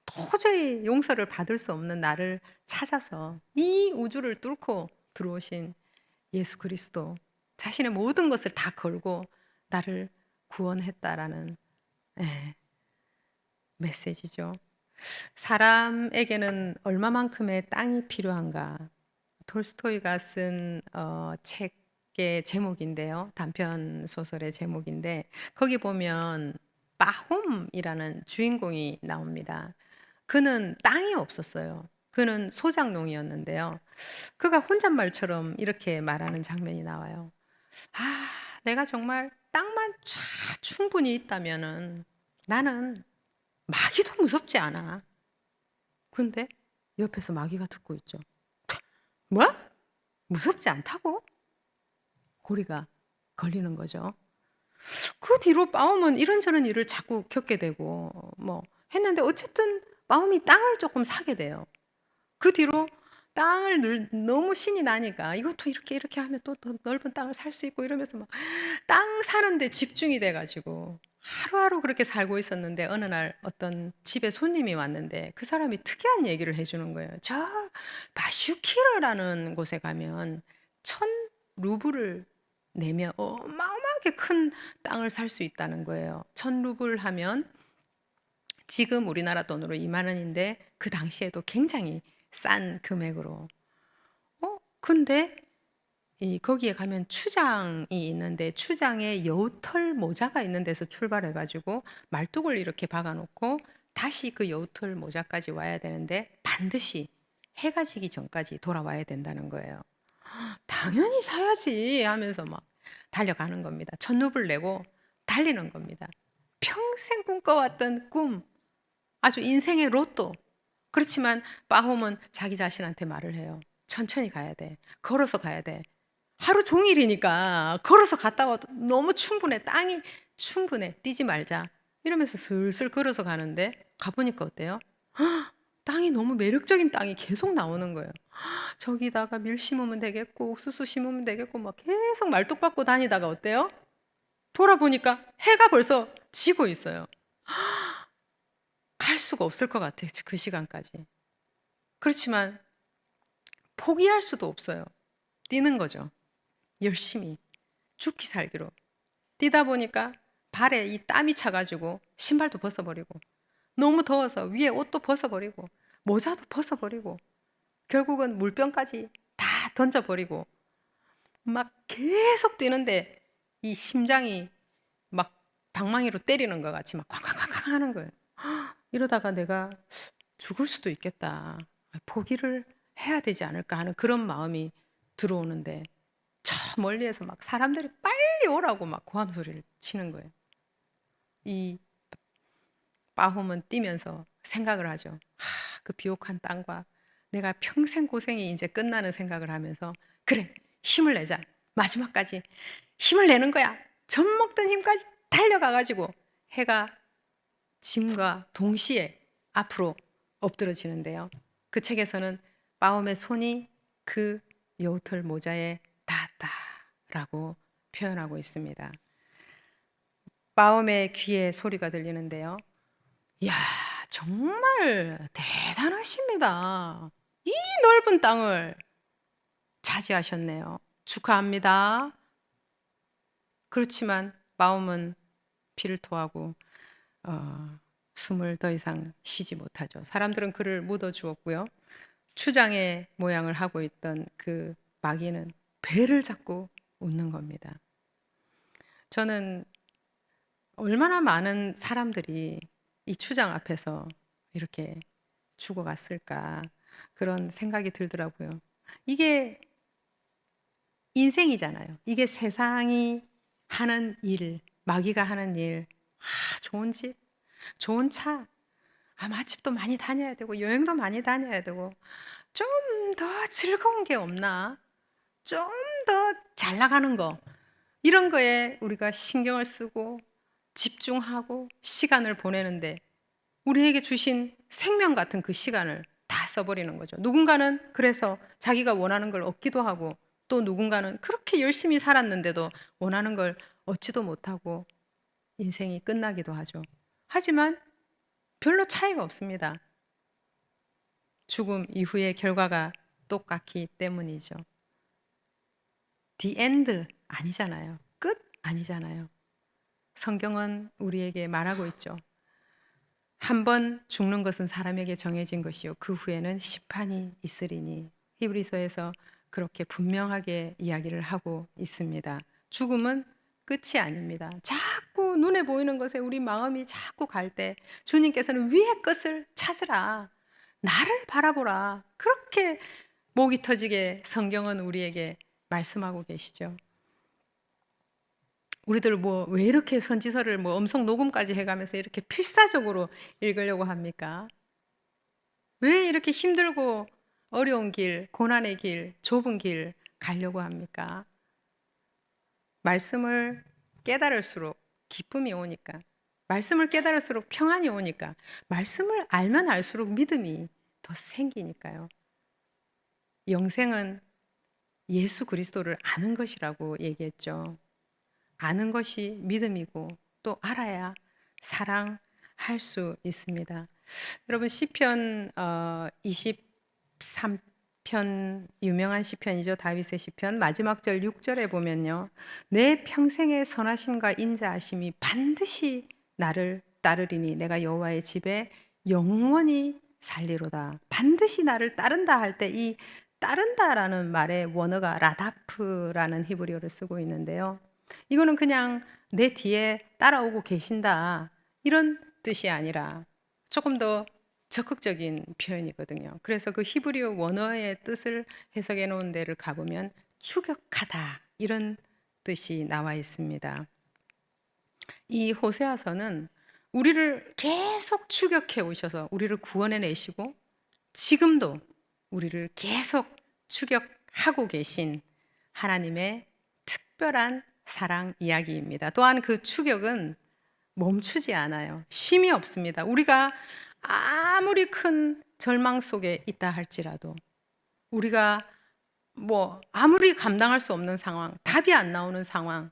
도저히 용서를 받을 수 없는 나를 찾아서 이 우주를 뚫고 들어오신 예수 그리스도 자신의 모든 것을 다 걸고 나를 구원했다라는 예, 메시지죠. 사람에게는 얼마만큼의 땅이 필요한가? 톨스토이가 쓴 책의 제목인데요. 단편 소설의 제목인데 거기 보면 빠홈이라는 주인공이 나옵니다. 그는 땅이 없었어요. 그는 소작농이었는데요. 그가 혼잣말처럼 이렇게 말하는 장면이 나와요. 아, 내가 정말 땅만 충분히 있다면은 나는 마귀도 무섭지 않아. 근데 옆에서 마귀가 듣고 있죠. 뭐? 무섭지 않다고? 고리가 걸리는 거죠. 그 뒤로 마음은 이런저런 일을 자꾸 겪게 되고 뭐 했는데 어쨌든 마음이 땅을 조금 사게 돼요. 그 뒤로 땅을 너무 신이 나니까 이것도 이렇게 이렇게 하면 또 더 넓은 땅을 살 수 있고 이러면서 막 땅 사는데 집중이 돼가지고 하루하루 그렇게 살고 있었는데 어느 날 어떤 집에 손님이 왔는데 그 사람이 특이한 얘기를 해주는 거예요. 저 바슈키르라는 곳에 가면 1,000루블을 내면 어마어마하게 큰 땅을 살 수 있다는 거예요. 1,000루블 하면 지금 우리나라 돈으로 2만 원인데 그 당시에도 굉장히 싼 금액으로. 근데 거기에 가면 추장이 있는데 추장에 여우털 모자가 있는 데서 출발해 가지고 말뚝을 이렇게 박아 놓고 다시 그 여우털 모자까지 와야 되는데 반드시 해가 지기 전까지 돌아와야 된다는 거예요. 당연히 사야지 하면서 막 달려가는 겁니다. 1,000루블 내고 달리는 겁니다. 평생 꿈꿔왔던 꿈, 아주 인생의 로또. 그렇지만 빠홈은 자기 자신한테 말을 해요. 천천히 가야 돼. 걸어서 가야 돼. 하루 종일이니까 걸어서 갔다 와도 너무 충분해. 땅이 충분해. 뛰지 말자. 이러면서 슬슬 걸어서 가는데 가보니까 어때요? 땅이 너무 매력적인 땅이 계속 나오는 거예요. 저기다가 밀 심으면 되겠고 옥수수 심으면 되겠고 막 계속 말뚝박고 다니다가 어때요? 돌아보니까 해가 벌써 지고 있어요. 갈 수가 없을 것 같아요. 그 시간까지. 그렇지만 포기할 수도 없어요. 뛰는 거죠. 열심히 죽기 살기로 뛰다 보니까 발에 이 땀이 차가지고 신발도 벗어버리고 너무 더워서 위에 옷도 벗어버리고 모자도 벗어버리고 결국은 물병까지 다 던져버리고 막 계속 뛰는데 이 심장이 막 방망이로 때리는 것 같이 막 쾅쾅쾅쾅 하는 거예요. 이러다가 내가 죽을 수도 있겠다. 포기를 해야 되지 않을까 하는 그런 마음이 들어오는데 저 멀리에서 막 사람들이 빨리 오라고 막 고함 소리를 치는 거예요. 이 빠홈은 뛰면서 생각을 하죠. 그 비옥한 땅과 내가 평생 고생이 이제 끝나는 생각을 하면서 그래, 힘을 내자. 마지막까지 힘을 내는 거야. 젖 먹던 힘까지 달려가가지고 해가 짐과 동시에 앞으로 엎드러지는데요. 그 책에서는 빠홈의 손이 그 여우털 모자에 닿았다라고 표현하고 있습니다. 빠홈의 귀에 소리가 들리는데요. 이야, 정말 대단하십니다. 이 넓은 땅을 차지하셨네요. 축하합니다. 그렇지만 빠홈은 피를 토하고 숨을 더 이상 쉬지 못하죠. 사람들은 그를 묻어주었고요. 추장의 모양을 하고 있던 그 마귀는 배를 잡고 웃는 겁니다. 저는 얼마나 많은 사람들이 이 추장 앞에서 이렇게 죽어갔을까 그런 생각이 들더라고요. 이게 인생이잖아요. 이게 세상이 하는 일, 마귀가 하는 일, 좋은 집, 좋은 차, 맛집도 많이 다녀야 되고 여행도 많이 다녀야 되고 좀 더 즐거운 게 없나? 좀 더 잘 나가는 거 이런 거에 우리가 신경을 쓰고 집중하고 시간을 보내는데 우리에게 주신 생명 같은 그 시간을 다 써버리는 거죠. 누군가는 그래서 자기가 원하는 걸 얻기도 하고 또 누군가는 그렇게 열심히 살았는데도 원하는 걸 얻지도 못하고 인생이 끝나기도 하죠. 하지만 별로 차이가 없습니다. 죽음 이후의 결과가 똑같기 때문이죠. The end 아니잖아요. 끝 아니잖아요. 성경은 우리에게 말하고 있죠. 한 번 죽는 것은 사람에게 정해진 것이요 그 후에는 심판이 있으리니. 히브리서에서 그렇게 분명하게 이야기를 하고 있습니다. 죽음은 끝이 아닙니다. 자꾸 눈에 보이는 것에 우리 마음이 자꾸 갈 때 주님께서는 위의 것을 찾으라. 나를 바라보라. 그렇게 목이 터지게 성경은 우리에게 말씀하고 계시죠. 우리들 왜 이렇게 선지서를 음성 녹음까지 해가면서 이렇게 필사적으로 읽으려고 합니까? 왜 이렇게 힘들고 어려운 길, 고난의 길, 좁은 길 가려고 합니까? 말씀을 깨달을수록 기쁨이 오니까, 말씀을 깨달을수록 평안이 오니까, 말씀을 알면 알수록 믿음이 더 생기니까요. 영생은 예수 그리스도를 아는 것이라고 얘기했죠. 아는 것이 믿음이고 또 알아야 사랑할 수 있습니다. 여러분 시편 23편 유명한 시편이죠. 다윗의 시편 마지막 절 6절에 보면요. 내 평생의 선하심과 인자하심이 반드시 나를 따르리니 내가 여호와의 집에 영원히 살리로다. 반드시 나를 따른다 할 때 이 따른다라는 말의 원어가 라다프라는 히브리어를 쓰고 있는데요. 이거는 그냥 내 뒤에 따라오고 계신다 이런 뜻이 아니라 조금 더 적극적인 표현이거든요. 그래서 그 히브리어 원어의 뜻을 해석해 놓은 데를 가보면 추격하다 이런 뜻이 나와 있습니다. 이 호세아서는 우리를 계속 추격해 오셔서 우리를 구원해 내시고 지금도 우리를 계속 추격하고 계신 하나님의 특별한 사랑 이야기입니다. 또한 그 추격은 멈추지 않아요. 쉼이 없습니다. 우리가 아무리 큰 절망 속에 있다 할지라도, 우리가 아무리 감당할 수 없는 상황, 답이 안 나오는 상황,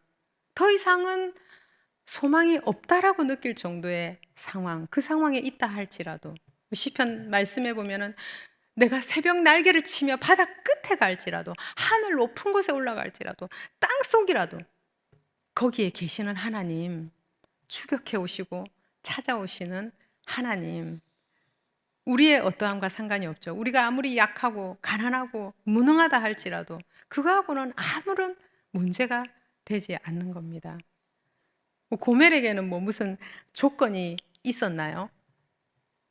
더 이상은 소망이 없다라고 느낄 정도의 상황, 그 상황에 있다 할지라도, 시편 말씀해 보면은 내가 새벽 날개를 치며 바다 끝에 갈지라도, 하늘 높은 곳에 올라갈지라도, 땅 속이라도 거기에 계시는 하나님, 추격해 오시고 찾아오시는 하나님, 우리의 어떠함과 상관이 없죠. 우리가 아무리 약하고 가난하고 무능하다 할지라도 그거하고는 아무런 문제가 되지 않는 겁니다. 고멜에게는 무슨 조건이 있었나요?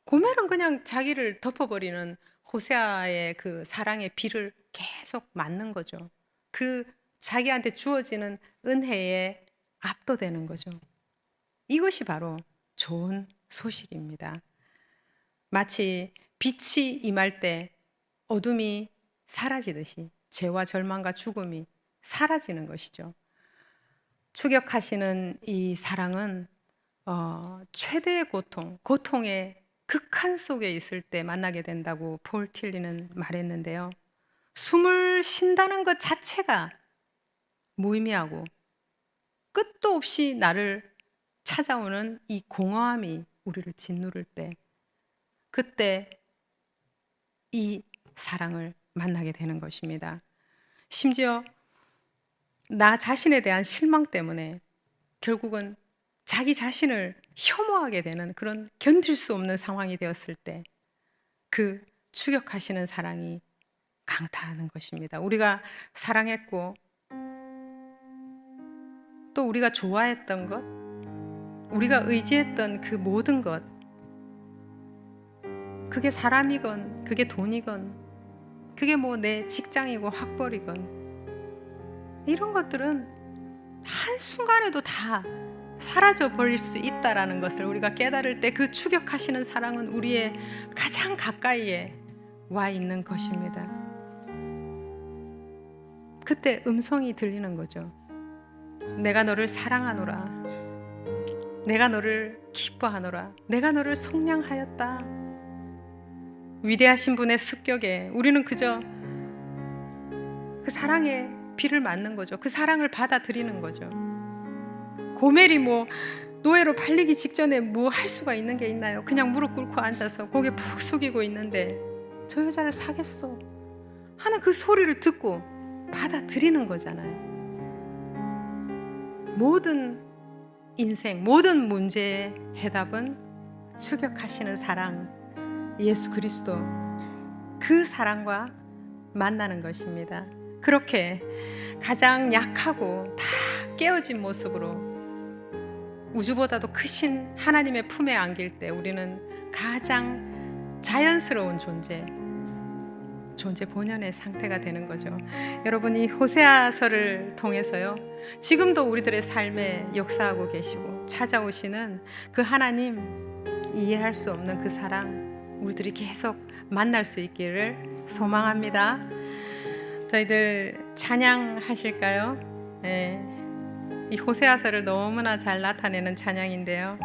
고멜은 그냥 자기를 덮어버리는 호세아의 그 사랑의 비를 계속 맞는 거죠. 그 자기한테 주어지는 은혜에 압도되는 거죠. 이것이 바로 좋은 소식입니다. 마치 빛이 임할 때 어둠이 사라지듯이 죄와 절망과 죽음이 사라지는 것이죠. 추격하시는 이 사랑은 최대의 고통의 극한 속에 있을 때 만나게 된다고 폴 틸리는 말했는데요. 숨을 쉰다는 것 자체가 무의미하고 끝도 없이 나를 찾아오는 이 공허함이 우리를 짓누를 때, 그때 이 사랑을 만나게 되는 것입니다. 심지어 나 자신에 대한 실망 때문에 결국은 자기 자신을 혐오하게 되는 그런 견딜 수 없는 상황이 되었을 때 그 추격하시는 사랑이 강타하는 것입니다. 우리가 사랑했고 또 우리가 좋아했던 것, 우리가 의지했던 그 모든 것, 그게 사람이건 그게 돈이건 그게 내 직장이고 학벌이건, 이런 것들은 한순간에도 다 사라져 버릴 수 있다라는 것을 우리가 깨달을 때 그 추격하시는 사랑은 우리의 가장 가까이에 와 있는 것입니다. 그때 음성이 들리는 거죠. 내가 너를 사랑하노라, 내가 너를 기뻐하노라, 내가 너를 속량하였다. 위대하신 분의 습격에 우리는 그저 그 사랑의 비를 맞는 거죠. 그 사랑을 받아들이는 거죠. 고멜이 노예로 팔리기 직전에 할 수가 있는 게 있나요? 그냥 무릎 꿇고 앉아서 고개 푹 숙이고 있는데 저 여자를 사겠어 하는 그 소리를 듣고 받아들이는 거잖아요. 모든 인생, 모든 문제의 해답은 추격하시는 사랑, 예수 그리스도, 그 사랑과 만나는 것입니다. 그렇게 가장 약하고 다 깨어진 모습으로 우주보다도 크신 하나님의 품에 안길 때 우리는 가장 자연스러운 존재 본연의 상태가 되는 거죠. 여러분, 이 호세아서를 통해서요, 지금도 우리들의 삶에 역사하고 계시고 찾아오시는 그 하나님, 이해할 수 없는 그 사랑, 우리들이 계속 만날 수 있기를 소망합니다. 저희들 찬양하실까요? 네. 이 호세아서를 너무나 잘 나타내는 찬양인데요,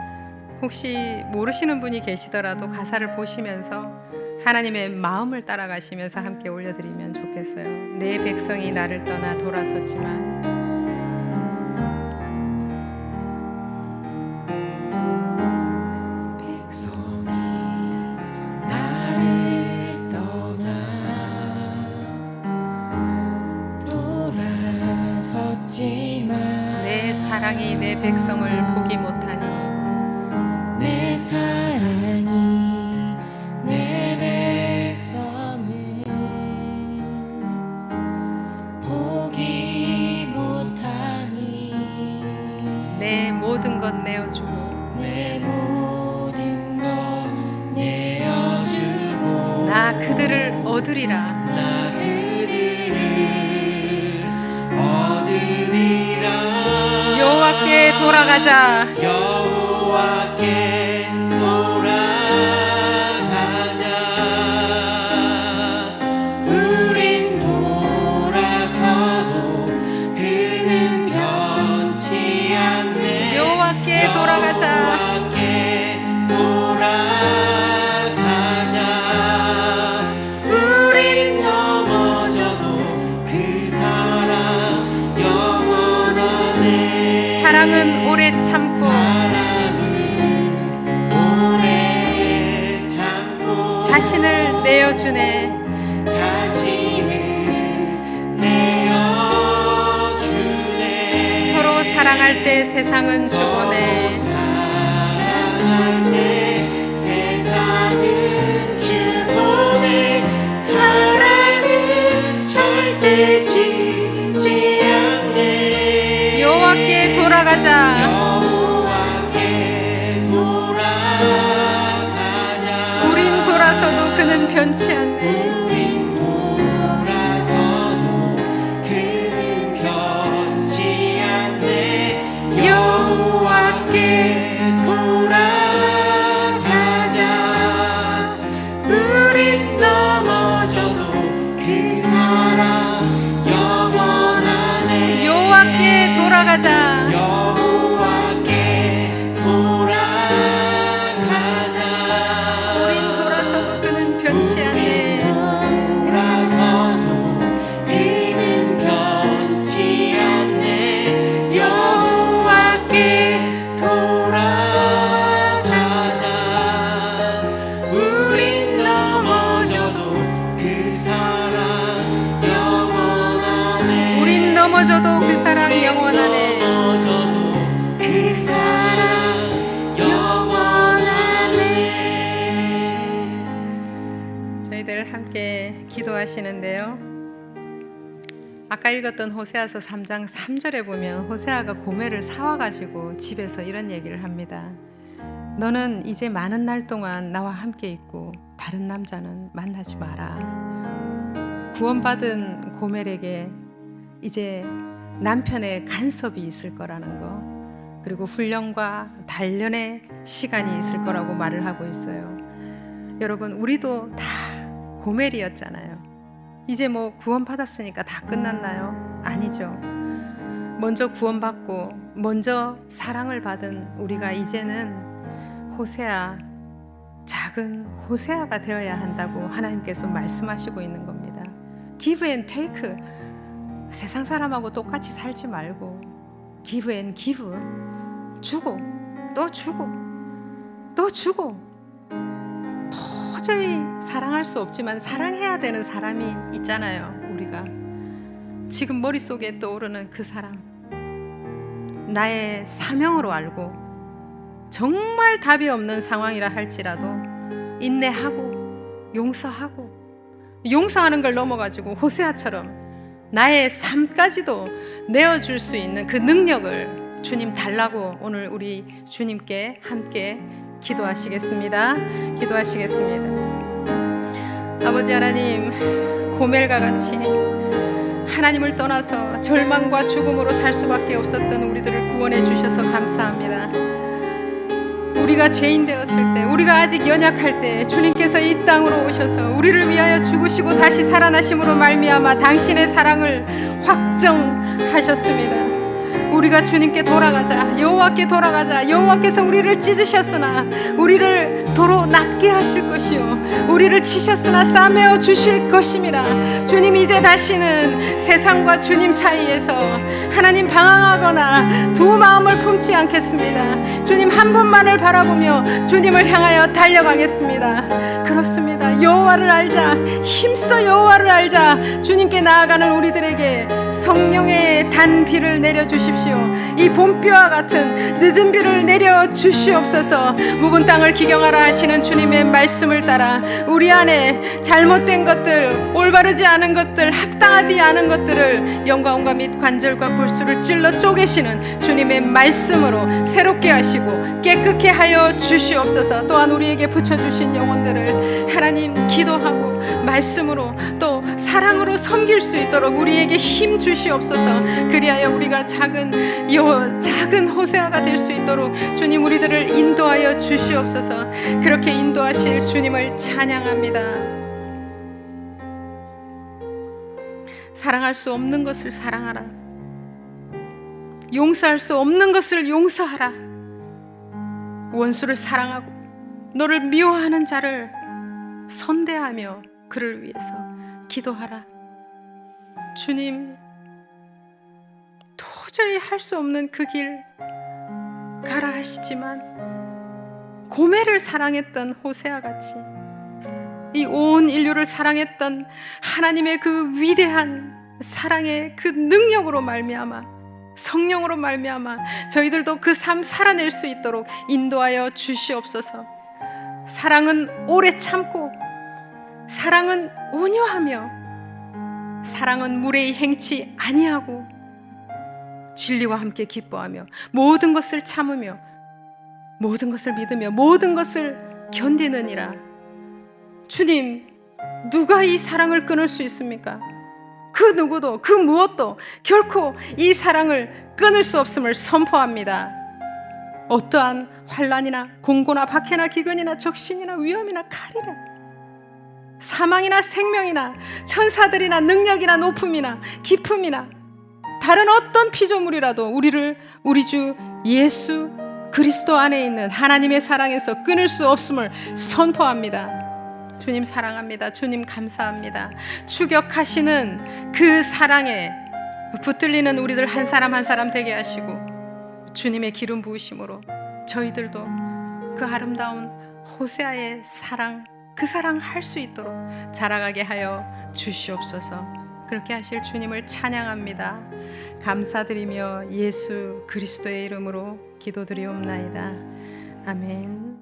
혹시 모르시는 분이 계시더라도 가사를 보시면서 하나님의 마음을 따라가시면서 함께 올려드리면 좋겠어요. 내 백성이 나를 떠나 돌아섰지만 내 사랑이 내 백성을 보기 못하니, 내 사랑이 내 백성을 보기 못하니, 내 모든 것 내어주고 내 모든 것 내어주고 나 그들을 얻으리라. 나 그들을 얻으리라. 여호와께 돌아가자. 여호와께 돌아가자. 오래 참고 오래 참고 자신을 내어주네. 자신을 내어주네. 서로 사랑할 때 세상은 주보네. 사랑할 때 세상은 주보네. 사랑은 절대 지지 않네. 여호와께 돌아가자. 여호와께 돌아가자. 우린 돌아서도 그는 변치 않네. 우린 돌아서도 그는 변치 않네. 여호와께 돌아가자. 우린 넘어져도 그 사랑 영원하네. 여호와께 돌아가자. 여호와께 돌아가자. 우린 돌아서도 그는 변치 않네. 돌아서도 그는 변치 않네. 여호와께 돌아가자. 우린 넘어져도 그 사랑 영원하네. 우린 넘어져도 그 사랑 영원하네. 넘어져도 그 사랑 영원하네. 저희들 함께 기도하시는데요. 아까 읽었던 호세아서 3장 3절에 보면 호세아가 고멜을 사와가지고 집에서 이런 얘기를 합니다. 너는 이제 많은 날 동안 나와 함께 있고 다른 남자는 만나지 마라. 구원받은 고멜에게 이제 남편의 간섭이 있을 거라는 거, 그리고 훈련과 단련의 시간이 있을 거라고 말을 하고 있어요. 여러분, 우리도 다 고멜이었잖아요. 이제 뭐 구원받았으니까 다 끝났나요? 아니죠. 먼저 구원받고 먼저 사랑을 받은 우리가 이제는 호세아, 작은 호세아가 되어야 한다고 하나님께서 말씀하시고 있는 겁니다. Give and take. 세상 사람하고 똑같이 살지 말고 give and give. 주고 또 주고 또 주고. 도저히 사랑할 수 없지만 사랑해야 되는 사람이 있잖아요. 우리가 지금 머릿속에 떠오르는 그 사람, 나의 사명으로 알고 정말 답이 없는 상황이라 할지라도 인내하고 용서하고, 용서하는 걸 넘어가지고 호세아처럼 나의 삶까지도 내어줄 수 있는 그 능력을 주님 달라고 오늘 우리 주님께 함께 기도하시겠습니다. 기도하시겠습니다. 아버지 하나님, 고멜과 같이 하나님을 떠나서 절망과 죽음으로 살 수밖에 없었던 우리들을 구원해 주셔서 감사합니다. 우리가 죄인 되었을 때, 우리가 아직 연약할 때 주님께서 이 땅으로 오셔서 우리를 위하여 죽으시고 다시 살아나심으로 말미암아 당신의 사랑을 확정하셨습니다. 우리가 주님께 돌아가자, 여호와께 돌아가자. 여호와께서 우리를 찢으셨으나 우리를 도로 낫게 하실 것이요, 우리를 치셨으나 싸매어 주실 것임이라. 주님, 이제 다시는 세상과 주님 사이에서 하나님 방황하거나 두 마음을 품지 않겠습니다. 주님 한 분만을 바라보며 주님을 향하여 달려가겠습니다. 그렇습니다. 여호와를 알자, 힘써 여호와를 알자. 주님께 나아가는 우리들에게 성령의 단비를 내려주십시오. 이 봄비와 같은 늦은 비를 내려주시옵소서. 묵은 땅을 기경하라 하시는 주님의 말씀을 따라 우리 안에 잘못된 것들, 올바르지 않은 것들, 합당하지 않은 것들을 영광과 및 관절과 골수를 찔러 쪼개시는 주님의 말씀으로 새롭게 하시고 깨끗게 하여 주시옵소서. 또한 우리에게 붙여주신 영혼들을 하나님 기도하고 말씀으로 또 사랑으로 섬길 수 있도록 우리에게 힘 주시옵소서. 그리하여 우리가 작은 호세아가 될 수 있도록 주님 우리들을 인도하여 주시옵소서. 그렇게 인도하실 주님을 찬양합니다. 사랑할 수 없는 것을 사랑하라. 용서할 수 없는 것을 용서하라. 원수를 사랑하고 너를 미워하는 자를 선대하며 그를 위해서 기도하라. 주님, 도저히 할 수 없는 그 길 가라 하시지만 고멜을 사랑했던 호세아 같이 이 온 인류를 사랑했던 하나님의 그 위대한 사랑의 그 능력으로 말미암아, 성령으로 말미암아 저희들도 그 삶 살아낼 수 있도록 인도하여 주시옵소서. 사랑은 오래 참고, 사랑은 온유하며, 사랑은 무례히 행치 아니하고, 진리와 함께 기뻐하며, 모든 것을 참으며, 모든 것을 믿으며, 모든 것을 견디느니라. 주님, 누가 이 사랑을 끊을 수 있습니까? 그 누구도, 그 무엇도 결코 이 사랑을 끊을 수 없음을 선포합니다. 어떠한 환난이나 공고나 박해나 기근이나 적신이나 위험이나 칼이나 사망이나 생명이나 천사들이나 능력이나 높음이나 깊음이나 다른 어떤 피조물이라도 우리를 우리 주 예수 그리스도 안에 있는 하나님의 사랑에서 끊을 수 없음을 선포합니다. 주님 사랑합니다. 주님 감사합니다. 추격하시는 그 사랑에 붙들리는 우리들 한 사람 한 사람 되게 하시고 주님의 기름 부으심으로 저희들도 그 아름다운 호세아의 사랑, 그 사랑 할 수 있도록 자라가게 하여 주시옵소서. 그렇게 하실 주님을 찬양합니다. 감사드리며 예수 그리스도의 이름으로 기도드리옵나이다. 아멘.